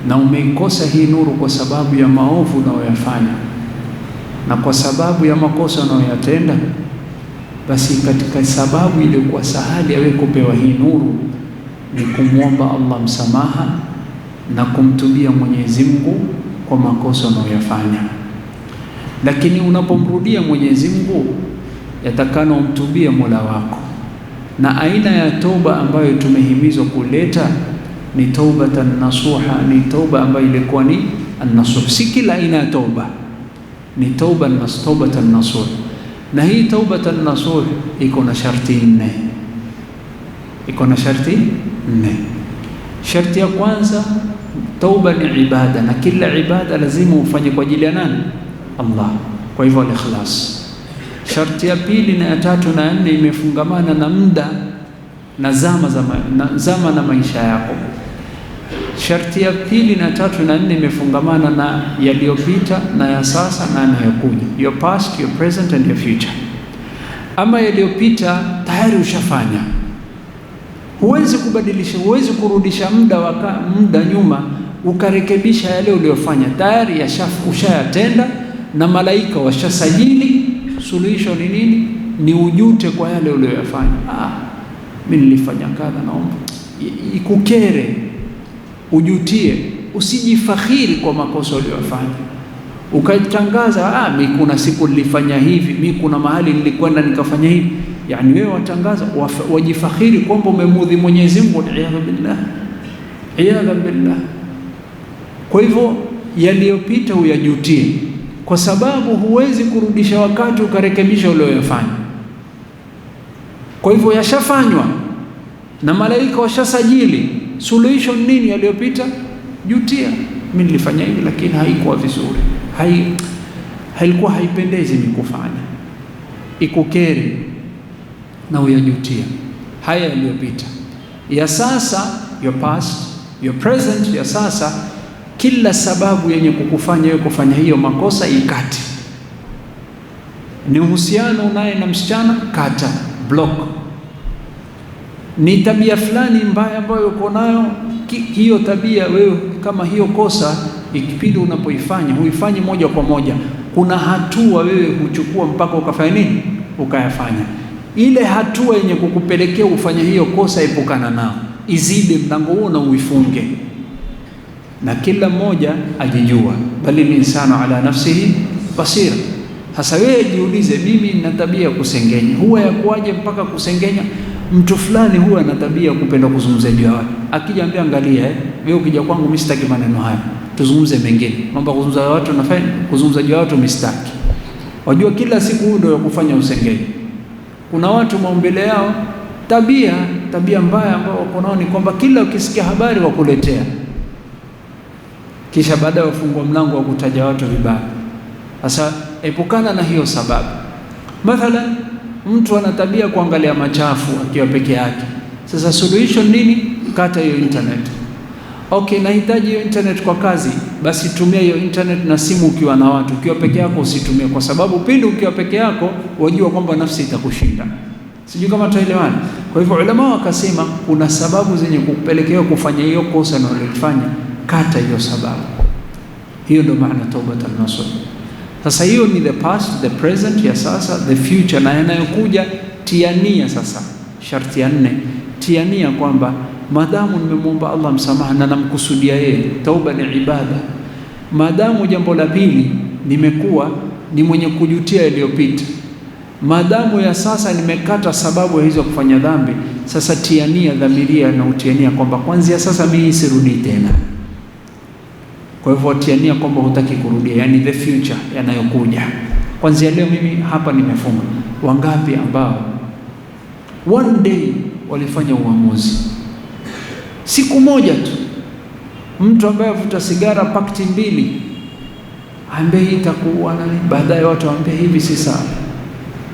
Speaker 1: na umeikosa hii nuru kwa sababu ya maovu unayoyafanya na kwa sababu ya makosa unayoyatenda, basi katika sababu iliyokuwa sahali ya wewe kupewa hii nuru ni kumwomba Allah msamaha na kumtubia Mwenyezi Mungu kwa makosa unayoyafanya. Lakini unapomrudia Mwenyezi Mungu, yatakana umtubie Mola wako, na aina ya toba ambayo tumehimizwa kuleta ni taubatan nasuha, ni toba ambayo ilikuwa ni an-nasuh. Si kila aina ya toba, ni taubatan nasuh. Na hii taubatan nasuh iko na sharti nne. Sharti ya kwanza, tauba ni ibada, na kila ibada lazima ufanye kwa ajili ya nani? Allah. Kwa hivyo al-ikhlas. Sharti ya pili na ya tatu na ya nne imefungamana na muda na zama na maisha yako. Sharti ya pili na tatu na nne imefungamana na yaliyopita na ya sasa na yanayokuja, your past, your present and your future. Ama yaliyopita tayari ushafanya, huwezi kubadilisha, huwezi kurudisha muda nyuma ukarekebisha yale uliyofanya, tayari ushayatenda na malaika washasajili. Suluhisho ni nini? Ni ujute kwa yale uliyoyafanya. Mimi nilifanya kadha, naomba ikukere, ujutie. Usijifakhiri kwa makosa uliyofanya ukatangaza, mimi kuna siku nilifanya hivi, mimi kuna mahali nilikwenda nikafanya hivi. Yani wewe watangaza, wajifakhiri kwamba umemudhi Mwenyezi Mungu. Iyadha billah. Kwa hivyo yaliyopita uyajutie, kwa sababu huwezi kurudisha wakati ukarekebisha uliyofanya. Kwa hivyo yashafanywa na malaika washasajili. Suluhisho nini? Yaliyopita jutia. Mimi nilifanya hivi lakini haikuwa vizuri, haikuwa haipendezi mimi kufanya. Ikukeri na uyajutia haya yaliyopita. Ya sasa, your past, your present, ya sasa, kila sababu yenye kukufanya wewe kufanya hiyo makosa ikati. Ni uhusiano unaye na msichana, kata, block. Ni tabia fulani mbaya ambayo uko nayo, hiyo tabia wewe, kama hiyo kosa ikipindi unapoifanya huifanyi moja kwa moja, kuna hatua wewe huchukua mpaka ukafanya nini? Ukayafanya. Ile hatua yenye kukupelekea ufanye hiyo kosa, epukana nao, izide mlango huo na uifunge. Na kila mmoja ajijua, bali ni insana ala nafsihi basira. Sasa wewe jiulize, mimi nina tabia kusengenya, huwa yakuaje mpaka kusengenya? Mtu fulani huwa ana tabia kupenda kuzungumza juu ya watu. Akija ambia, angalia wewe ukija kwangu mimi sitaki maneno haya, tuzungumze mengine. Mambo kuzungumza watu nafanya, kuzungumza juu ya watu mistaki. Wajua kila siku huo ndio kufanya usengenyi. Kuna watu maumbile yao tabia mbaya ambao wako nao ni kwamba kila ukisikia habari wakuletea, kisha baadaye wafungua mlango wa kutaja watu vibaya. Sasa epukana na hiyo sababu. Mathalan, mtu ana tabia kuangalia machafu akiwa peke yake. Sasa solution nini? Kata hiyo internet. Okay, nahitaji hiyo internet kwa kazi, basi tumia hiyo internet na simu ukiwa na watu. Ukiwa peke yako usitumie, kwa sababu pindi ukiwa peke yako wajua kwamba nafsi itakushinda. Sijui kama tuelewana. Kwa hivyo ulama wakasema kuna sababu zenye kupelekea kufanya hiyo kosa na ulifanya, kata hiyo sababu. Hiyo ndio maana taubatul nasuh. Sasa hiyo ni the past, the present, ya sasa, the future na yanayokuja. Tiania sasa, sharti ya 4, tiania kwamba maadamu nimemwomba Allah msamaha na namkusudia yeye, tauba ni ibada. Maadamu jambo la pili nimekuwa ni mwenye kujutia yaliyopita, Maadamu ya sasa nimekata sababu ya hizo kufanya dhambi, sasa tiania, dhamiria na utiania kwamba kuanzia sasa mimi sirudi tena. Kwa hivyo tiania kwamba hutaki kurudia, yani the future yanayokuja. Kuanzia leo mimi hapa nimefunga. Wangapi ambao one day walifanya uamuzi, siku moja tu, mtu ambaye avuta sigara pakiti 2 ambaye itakuwa nani, baadaye watu waambia hivi si sawa.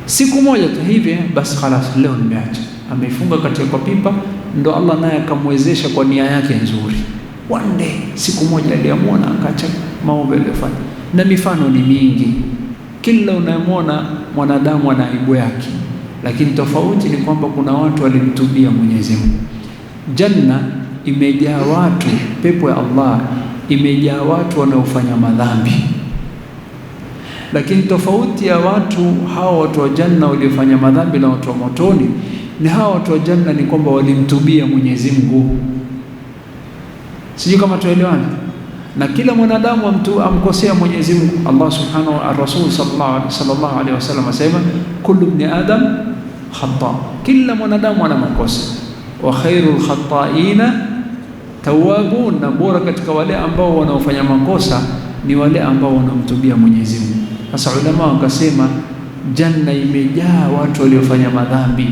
Speaker 1: Siku moja tu hivi, basi khalas, leo nimeacha. Ameifunga katika pipa, ndo Allah naye akamwezesha kwa nia yake nzuri. One day, siku moja aliamua na akaacha maovu aliyofanya. Na mifano ni mingi. Kila unayemwona mwanadamu ana aibu yake, lakini tofauti ni kwamba kuna watu walimtubia Mwenyezi Mungu. Janna imejaa watu, pepo ya Allah imejaa watu wanaofanya madhambi. Lakini tofauti ya watu hao, watu wa janna waliofanya madhambi na watu wa motoni, ni hao watu wa janna ni kwamba walimtubia Mwenyezi Mungu. Sijui kama tuelewana. Na kila mwanadamu amkosea Mwenyezi Mungu. Allah subhanahu wa Rasul sallallahu alaihi wasallam asema kullu ibn adam khata, kila mwanadamu ana makosa. Wa khairul khata'ina tawwabun, na bora katika wale ambao wanaofanya makosa ni wale ambao wanamtubia Mwenyezi Mungu. Sasa ulama wakasema janna imejaa watu waliofanya madhambi,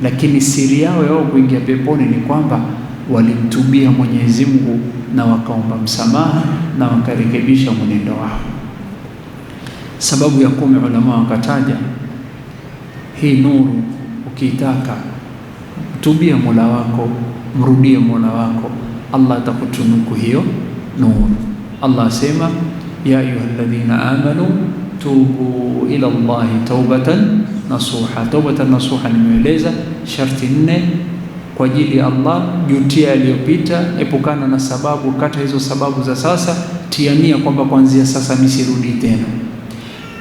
Speaker 1: lakini siri yao kuingia peponi ni kwamba walimtubia Mwenyezi Mungu na wakaomba msamaha na wakarekebisha mwenendo wao. Sababu ya 10 ulama wakataja hii nuru, ukitaka tubia Mola wako, mrudie Mola wako, Allah atakutunuku hiyo nuru. Allah asema ya ayyuhalladhina amanu tubu ila Allahi taubatan nasuha. Taubatan nasuha nimeeleza sharti 4 kwa ajili ya Allah. Jutia yaliyopita, epukana na sababu, kata hizo sababu za sasa, tiania kwamba kuanzia sasa nisirudi tena.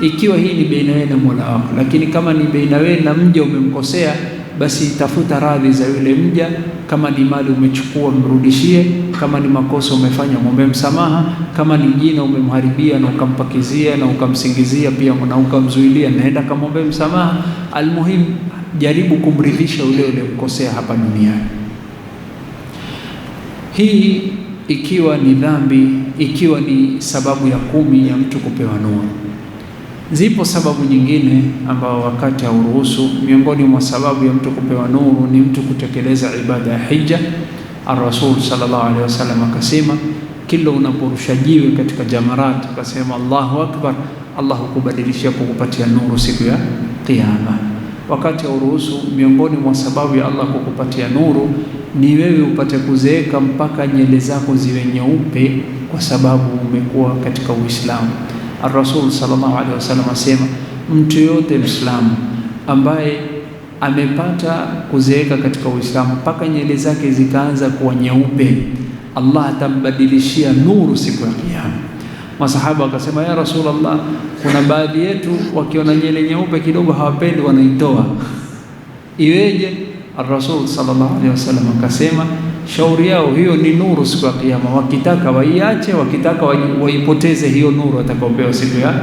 Speaker 1: Ikiwa hii ni baina wewe na Mola wako, lakini kama ni baina wewe na mja umemkosea, basi tafuta radhi za yule mja. Kama ni mali umechukua, mrudishie. Kama ni makosa umefanya, muombe msamaha. Kama ni jina umemharibia na ukampakizia na ukamsingizia pia na ukamzuilia, naenda kamwombe msamaha. Almuhim, jaribu kumridhisha yule uliyemkosea hapa duniani. Hii ikiwa ni dhambi, ikiwa ni sababu ya 10 ya mtu kupewa nuru. Zipo sababu nyingine ambao wakati hauruhusu. Miongoni mwa sababu ya mtu kupewa nuru ni mtu kutekeleza ibada ya hija. Ar-Rasul sallallahu alaihi wasallam akasema, kila unaporusha jiwe katika jamarat ukasema Allahu Akbar, Allah hukubadilishia kukupatia nuru siku ya Kiyama. Wakati hauruhusu. Miongoni mwa sababu ya Allah kukupatia nuru ni wewe upate kuzeeka mpaka nywele zako ziwe nyeupe, kwa sababu umekuwa katika Uislamu. Ar-Rasul sallallahu alaihi wasallam asema, mtu yote Muislamu ambaye amepata kuzeeka katika Uislamu mpaka nywele zake zikaanza kuwa nyeupe, Allah atambadilishia nuru siku ya Kiyama. Masahaba wakasema, ya Rasulullah, kuna baadhi yetu wakiona nywele nyeupe kidogo hawapendi, wanaitoa, iweje? Ar-Rasul sallallahu alaihi wasallam akasema, shauri yao hiyo ni nuru siku ya Kiyama, wakitaka waiache, wakitaka waipoteze hiyo nuru atakayopewa siku ya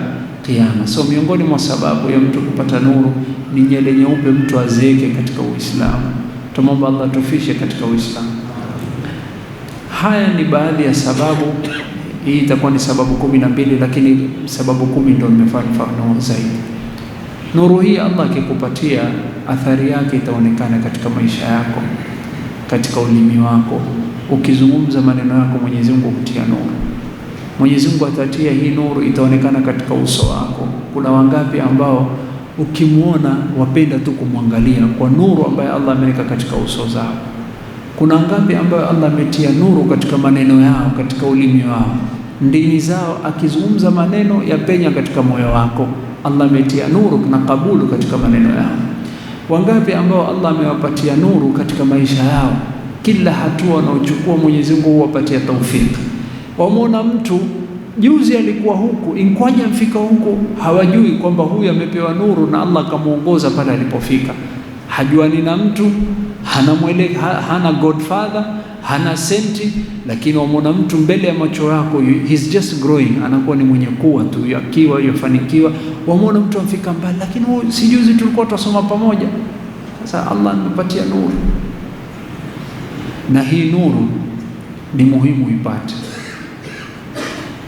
Speaker 1: Kiyama. So miongoni mwa sababu ya mtu kupata nuru ni nywele nyeupe, mtu azeeke katika Uislamu. Tumomba Allah tufishe katika Uislamu. Haya ni baadhi ya sababu. Hii itakuwa ni sababu 12, lakini sababu 10 ndio nimefafanua zaidi. Nuru hii Allah akikupatia, athari yake itaonekana katika maisha yako, katika ulimi wako. Ukizungumza maneno yako, Mwenyezi Mungu hutia nuru. Mwenyezi Mungu atatia hii nuru, itaonekana katika uso wako. Kuna wangapi ambao ukimwona wapenda tu kumwangalia kwa nuru ambayo Allah ameweka katika uso zao? Kuna wangapi ambao Allah ametia nuru katika maneno yao, katika ulimi wao, ndimi zao, akizungumza maneno ya penya katika moyo wako. Allah ametia nuru na kabulu katika maneno yao. Wangapi ambao Allah amewapatia nuru katika maisha yao, kila hatua wanaochukua Mwenyezi Mungu huwapatia taufiki. Wamuona mtu juzi alikuwa huku, inkwaje mfika huku, hawajui kwamba huyu amepewa nuru na Allah akamuongoza pale alipofika. Hajuani na mtu, hana godfather,
Speaker 2: hana senti, lakini wamwona mtu mbele ya macho yako, he's just growing, anakuwa ni mwenye kuwa tu, akiwa yafanikiwa. Wamwona mtu amfika mbali, lakini si juzi tulikuwa tusoma pamoja. Sasa Allah amepatia nuru, na hii nuru ni muhimu ipate.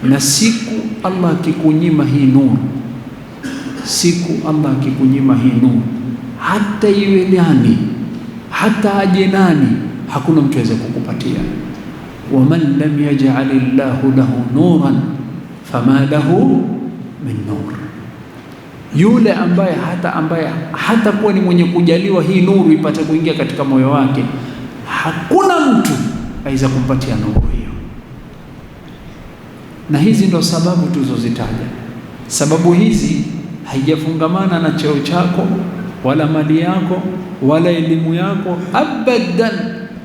Speaker 2: Na siku Allah akikunyima hii nuru, siku Allah akikunyima hii nuru, hata iwe nani, hata aje nani, hakuna mtu aweza kukupatia. Waman lam yaj'alillahu lahu nuran fama lahu min nur, yule ambaye hata kuwa ni mwenye kujaliwa hii nuru ipate kuingia katika moyo wake, hakuna mtu aweza kumpatia nuru hiyo. Na hizi ndo sababu tulizozitaja. Sababu hizi haijafungamana na cheo chako wala mali yako wala elimu yako, abadan.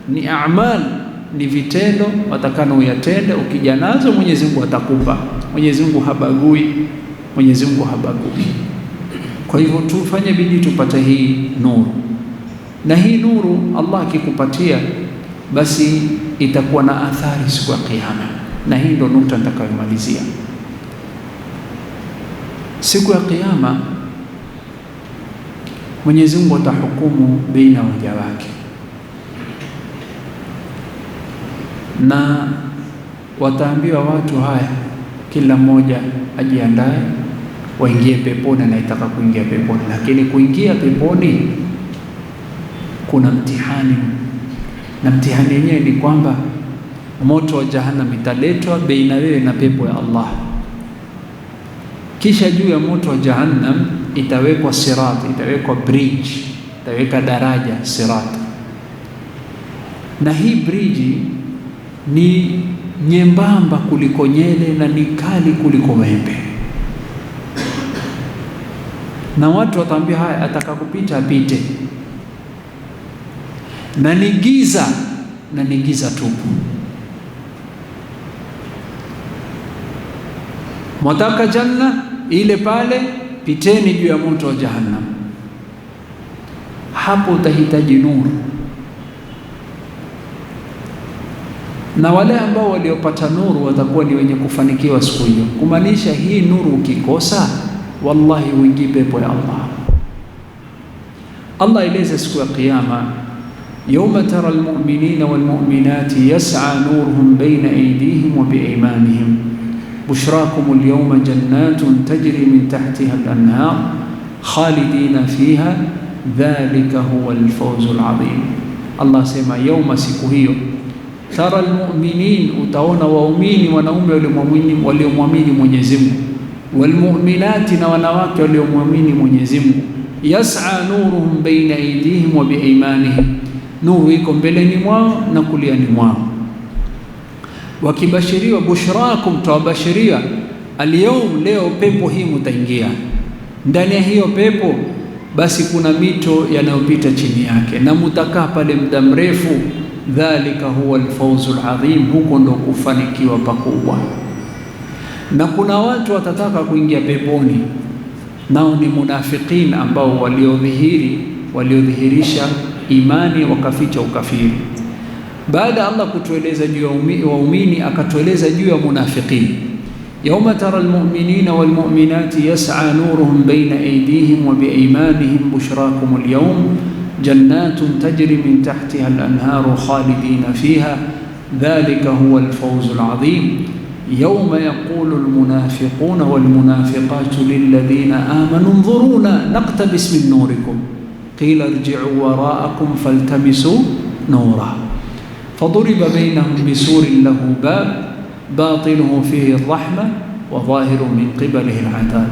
Speaker 2: Ni a'mal, ni vitendo watakana uyatende. Ukija nazo Mwenyezi Mungu atakupa. Mwenyezi Mungu habagui, Mwenyezi Mungu habagui. Kwa hivyo tufanye bidii tupate hii nuru, na hii nuru Allah akikupatia basi itakuwa na athari siku ya Kiyama. Na hii ndo nukta nitakayomalizia. Siku ya Kiyama Mwenyezi Mungu atahukumu baina waja wake, na wataambiwa watu haya, kila mmoja ajiandae waingie peponi, na itaka kuingia peponi. Lakini kuingia peponi kuna mtihani, na mtihani yenyewe ni kwamba moto wa jahannam italetwa baina wewe na pepo ya Allah. Kisha juu ya moto wa jahannam itawekwa sirat, itawekwa bridge, itaweka daraja sirat. Na hii bridge ni nyembamba kuliko nyele na ni kali kuliko wembe. Na watu wataambia haya, atakakupita apite. Na ni giza, na ni giza tupu. Mwataka janna ile pale, piteni juu ya moto wa jahannam. Hapo utahitaji nuru. Na wale ambao waliopata nuru watakuwa ni wenye kufanikiwa siku hiyo. Kumaanisha hii nuru ukikosa, wallahi uingii pepo ya Allah. Allah eleza siku ya Kiyama, yawma tara almu'minina walmu'minati yas'a nuruhum bayna aydihim wa biaymanihim bushrakum alyawma jannatun tajri min tahtiha al-anhar khalidina fiha dhalika huwa al-fawzul adhim. Allah sema yawma, siku hiyo, tara almu'minin, utaona waumini wanaume waliomwamini Mwenyezi Mungu, walmu'minati, na wanawake waliomwamini Mwenyezi Mungu, yas'a nuruhum baina aydihim wa biaymanihim, nuru iko mbeleni mwao na kuliani mwao. Wakibashiriwa, bushrakum, tawabashiria, al-yawm, leo pepo hii mtaingia. Ndani ya hiyo pepo basi kuna mito yanayopita chini yake, na mutakaa pale muda mrefu. Dhalika huwa al-fawzul adhim, huko ndo kufanikiwa pakubwa. Na kuna watu watataka kuingia peponi, nao ni munafikin, ambao waliodhihirisha imani wakaficha ukafiri. Baada Allah kutueleza juu ya waumini, akatueleza juu ya munafikin. Yawma tara almu'minina walmu'minati yas'a nuruhum bayna aydihim wa biaymanihim bushrakum alyawm jannatun tajri min tahtiha al-anharu khalidina fiha dhalika huwa al-fawzul adhim. يوم يقول المنافقون والمنافقات للذين آمنوا انظرونا نقتبس من نوركم قيل ارجعوا وراءكم فالتمسوا نورا فضرب بينهم بسور له باب باطنه فيه الرحمة وظاهر من قبله العذاب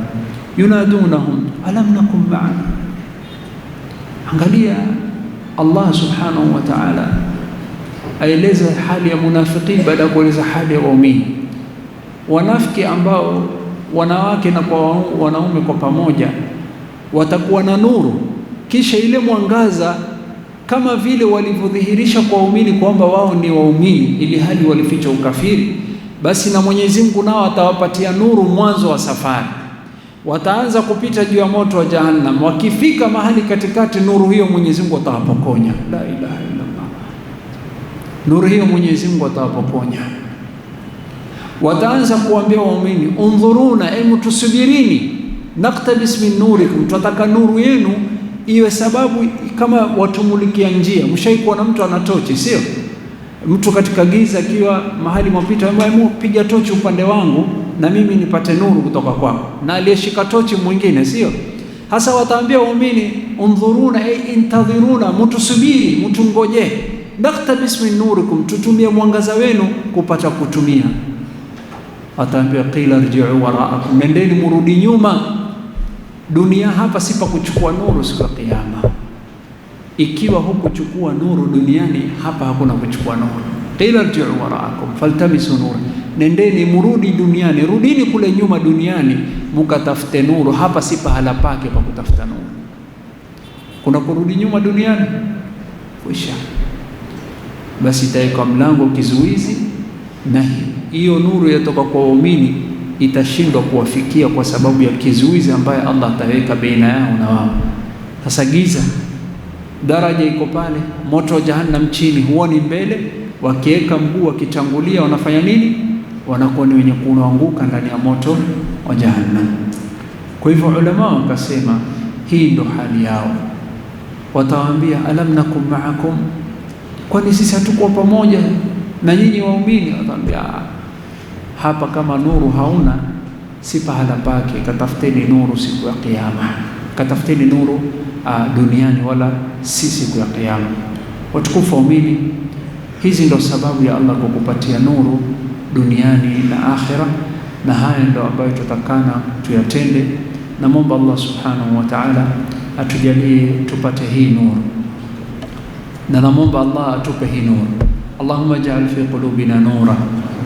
Speaker 2: ينادونهم ألم نكن معكم. Angalia Allah subhanahu wa ta'ala aeleza hali ya munafiqin baada ya kueleza hali ya waumini. Wanafiki ambao wanawake na kwa wanaume kwa pamoja watakuwa na nuru, kisha ile mwangaza kama vile walivyodhihirisha kwa waumini kwamba wao ni waumini ili hali walificha ukafiri, basi na Mwenyezi Mungu nao atawapatia nuru mwanzo wa safari. Wataanza kupita juu ya moto wa jahannam, wakifika mahali katikati, nuru hiyo Mwenyezi Mungu atawapokonya. La ilaha illa Allah. nuru hiyo Mwenyezi Mungu atawapokonya. Wataanza kuambia waumini, undhuruna, tusubirini, naktabis min nurikum, tunataka nuru yenu iwe sababu kama watumulikia njia. Mshaikuwa na mtu ana tochi, sio? Mtu katika giza akiwa mahali mwapita, piga tochi upande wangu na mimi nipate nuru kutoka kwako, na aliyeshika tochi mwingine, sio? Hasa wataambia waumini, undhuruna, intadhiruna, mtusubiri, mtungoje, naktabis min nurikum, tutumie mwangaza wenu kupata kutumia. Wataambia qila rji'u wara'akum, nendeni murudi nyuma. Dunia hapa si pa kuchukua nuru siku ya Kiyama. Ikiwa hukuchukua nuru duniani, hapa hakuna kuchukua nuru. Qila rji'u wara'akum faltamisu nur, nendeni murudi duniani, rudini kule nyuma duniani mukatafute nuru. Hapa si pahala pake pa kutafuta nuru. Kuna kurudi nyuma duniani? Kisha basi itaweka mlango kizuizi, na hiyo nuru yatoka kwa waumini itashindwa kuwafikia kwa sababu ya kizuizi ambaye Allah ataweka baina yao na wao. Sasa giza, daraja iko pale, moto wa jahannam chini, huoni mbele. Wakiweka mguu wakitangulia, wanafanya nini? Wanakuwa ni wenye kuanguka ndani ya moto wa jahannam. Kwa hivyo ulama wakasema hii ndo hali yao. Watawaambia alam nakum ma'akum, kwani sisi hatukuwa pamoja na nyinyi waumini? Wataambia hapa kama nuru hauna, si pahala pake, katafuteni nuru siku ya Kiyama, katafuteni nuru duniani, wala si siku ya Kiyama. Watukufu waumini, hizi ndo sababu ya Allah kukupatia nuru duniani na akhira, na haya ndo ambayo tutakana tuyatende. Na Mungu Allah subhanahu wa ta'ala atujalie tupate hii nuru, na naomba Allah atupe hii nuru. Allahumma ij'al fi qulubina nura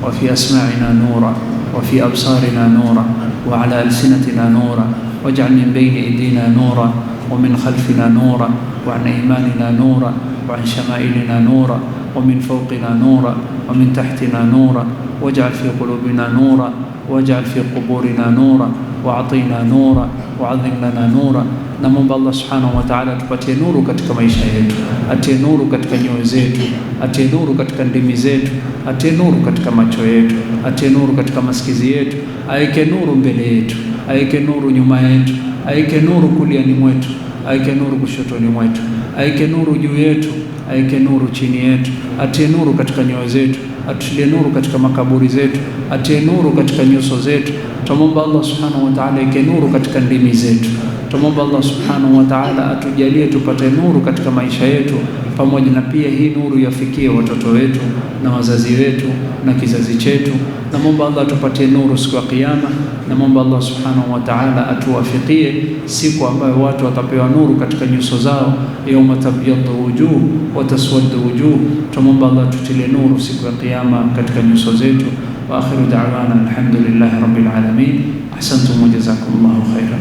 Speaker 2: wa fi asma'ina nura wa fi absarina nura wa ala alsinatina nura waj'al min bayni aydina nura wa min khalfina nura wa an aymanina nura wa an shama'ilina nura wa min fawqina nura wa min tahtina nura waj'al fi qulubina nura waj'al fi quburina nura wa'atina nura wa'adhim lana nura. Na Mungu Allah subhanahu wa ta'ala tupatie nuru katika maisha yetu, atie nuru katika nyoyo zetu, atie nuru katika ndimi zetu, atie nuru katika macho yetu, atie nuru katika masikizi yetu, aike nuru mbele yetu, aike nuru nyuma yetu, aike nuru kuliani mwetu, aike nuru kushotoni mwetu, aike nuru juu yetu, aike nuru chini yetu, atie nuru katika nyoyo zetu, atutie nuru katika makaburi zetu, atie nuru katika nyuso zetu. Tumomba Allah subhanahu wa ta'ala aike nuru katika ndimi zetu. Tumomba Allah subhanahu wa ta'ala atujalie tupate nuru katika maisha yetu, pamoja na pia hii nuru yafikie watoto wetu na wazazi wetu na kizazi chetu. Na Mungu Allah atupatie nuru siku ya Kiyama. Na Mungu Allah subhanahu wa ta'ala atuwafikie siku ambayo watu watapewa nuru katika nyuso zao, yawma tabyaddu wujuh wa taswaddu wujuh. Tumomba Allah tutilie nuru siku ya Kiyama katika nyuso zetu. Wa akhiru da'wana alhamdulillahi rabbil alamin. Ahsantum wa jazakumullahu khairan.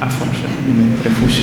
Speaker 2: Afwan, nimerefusha.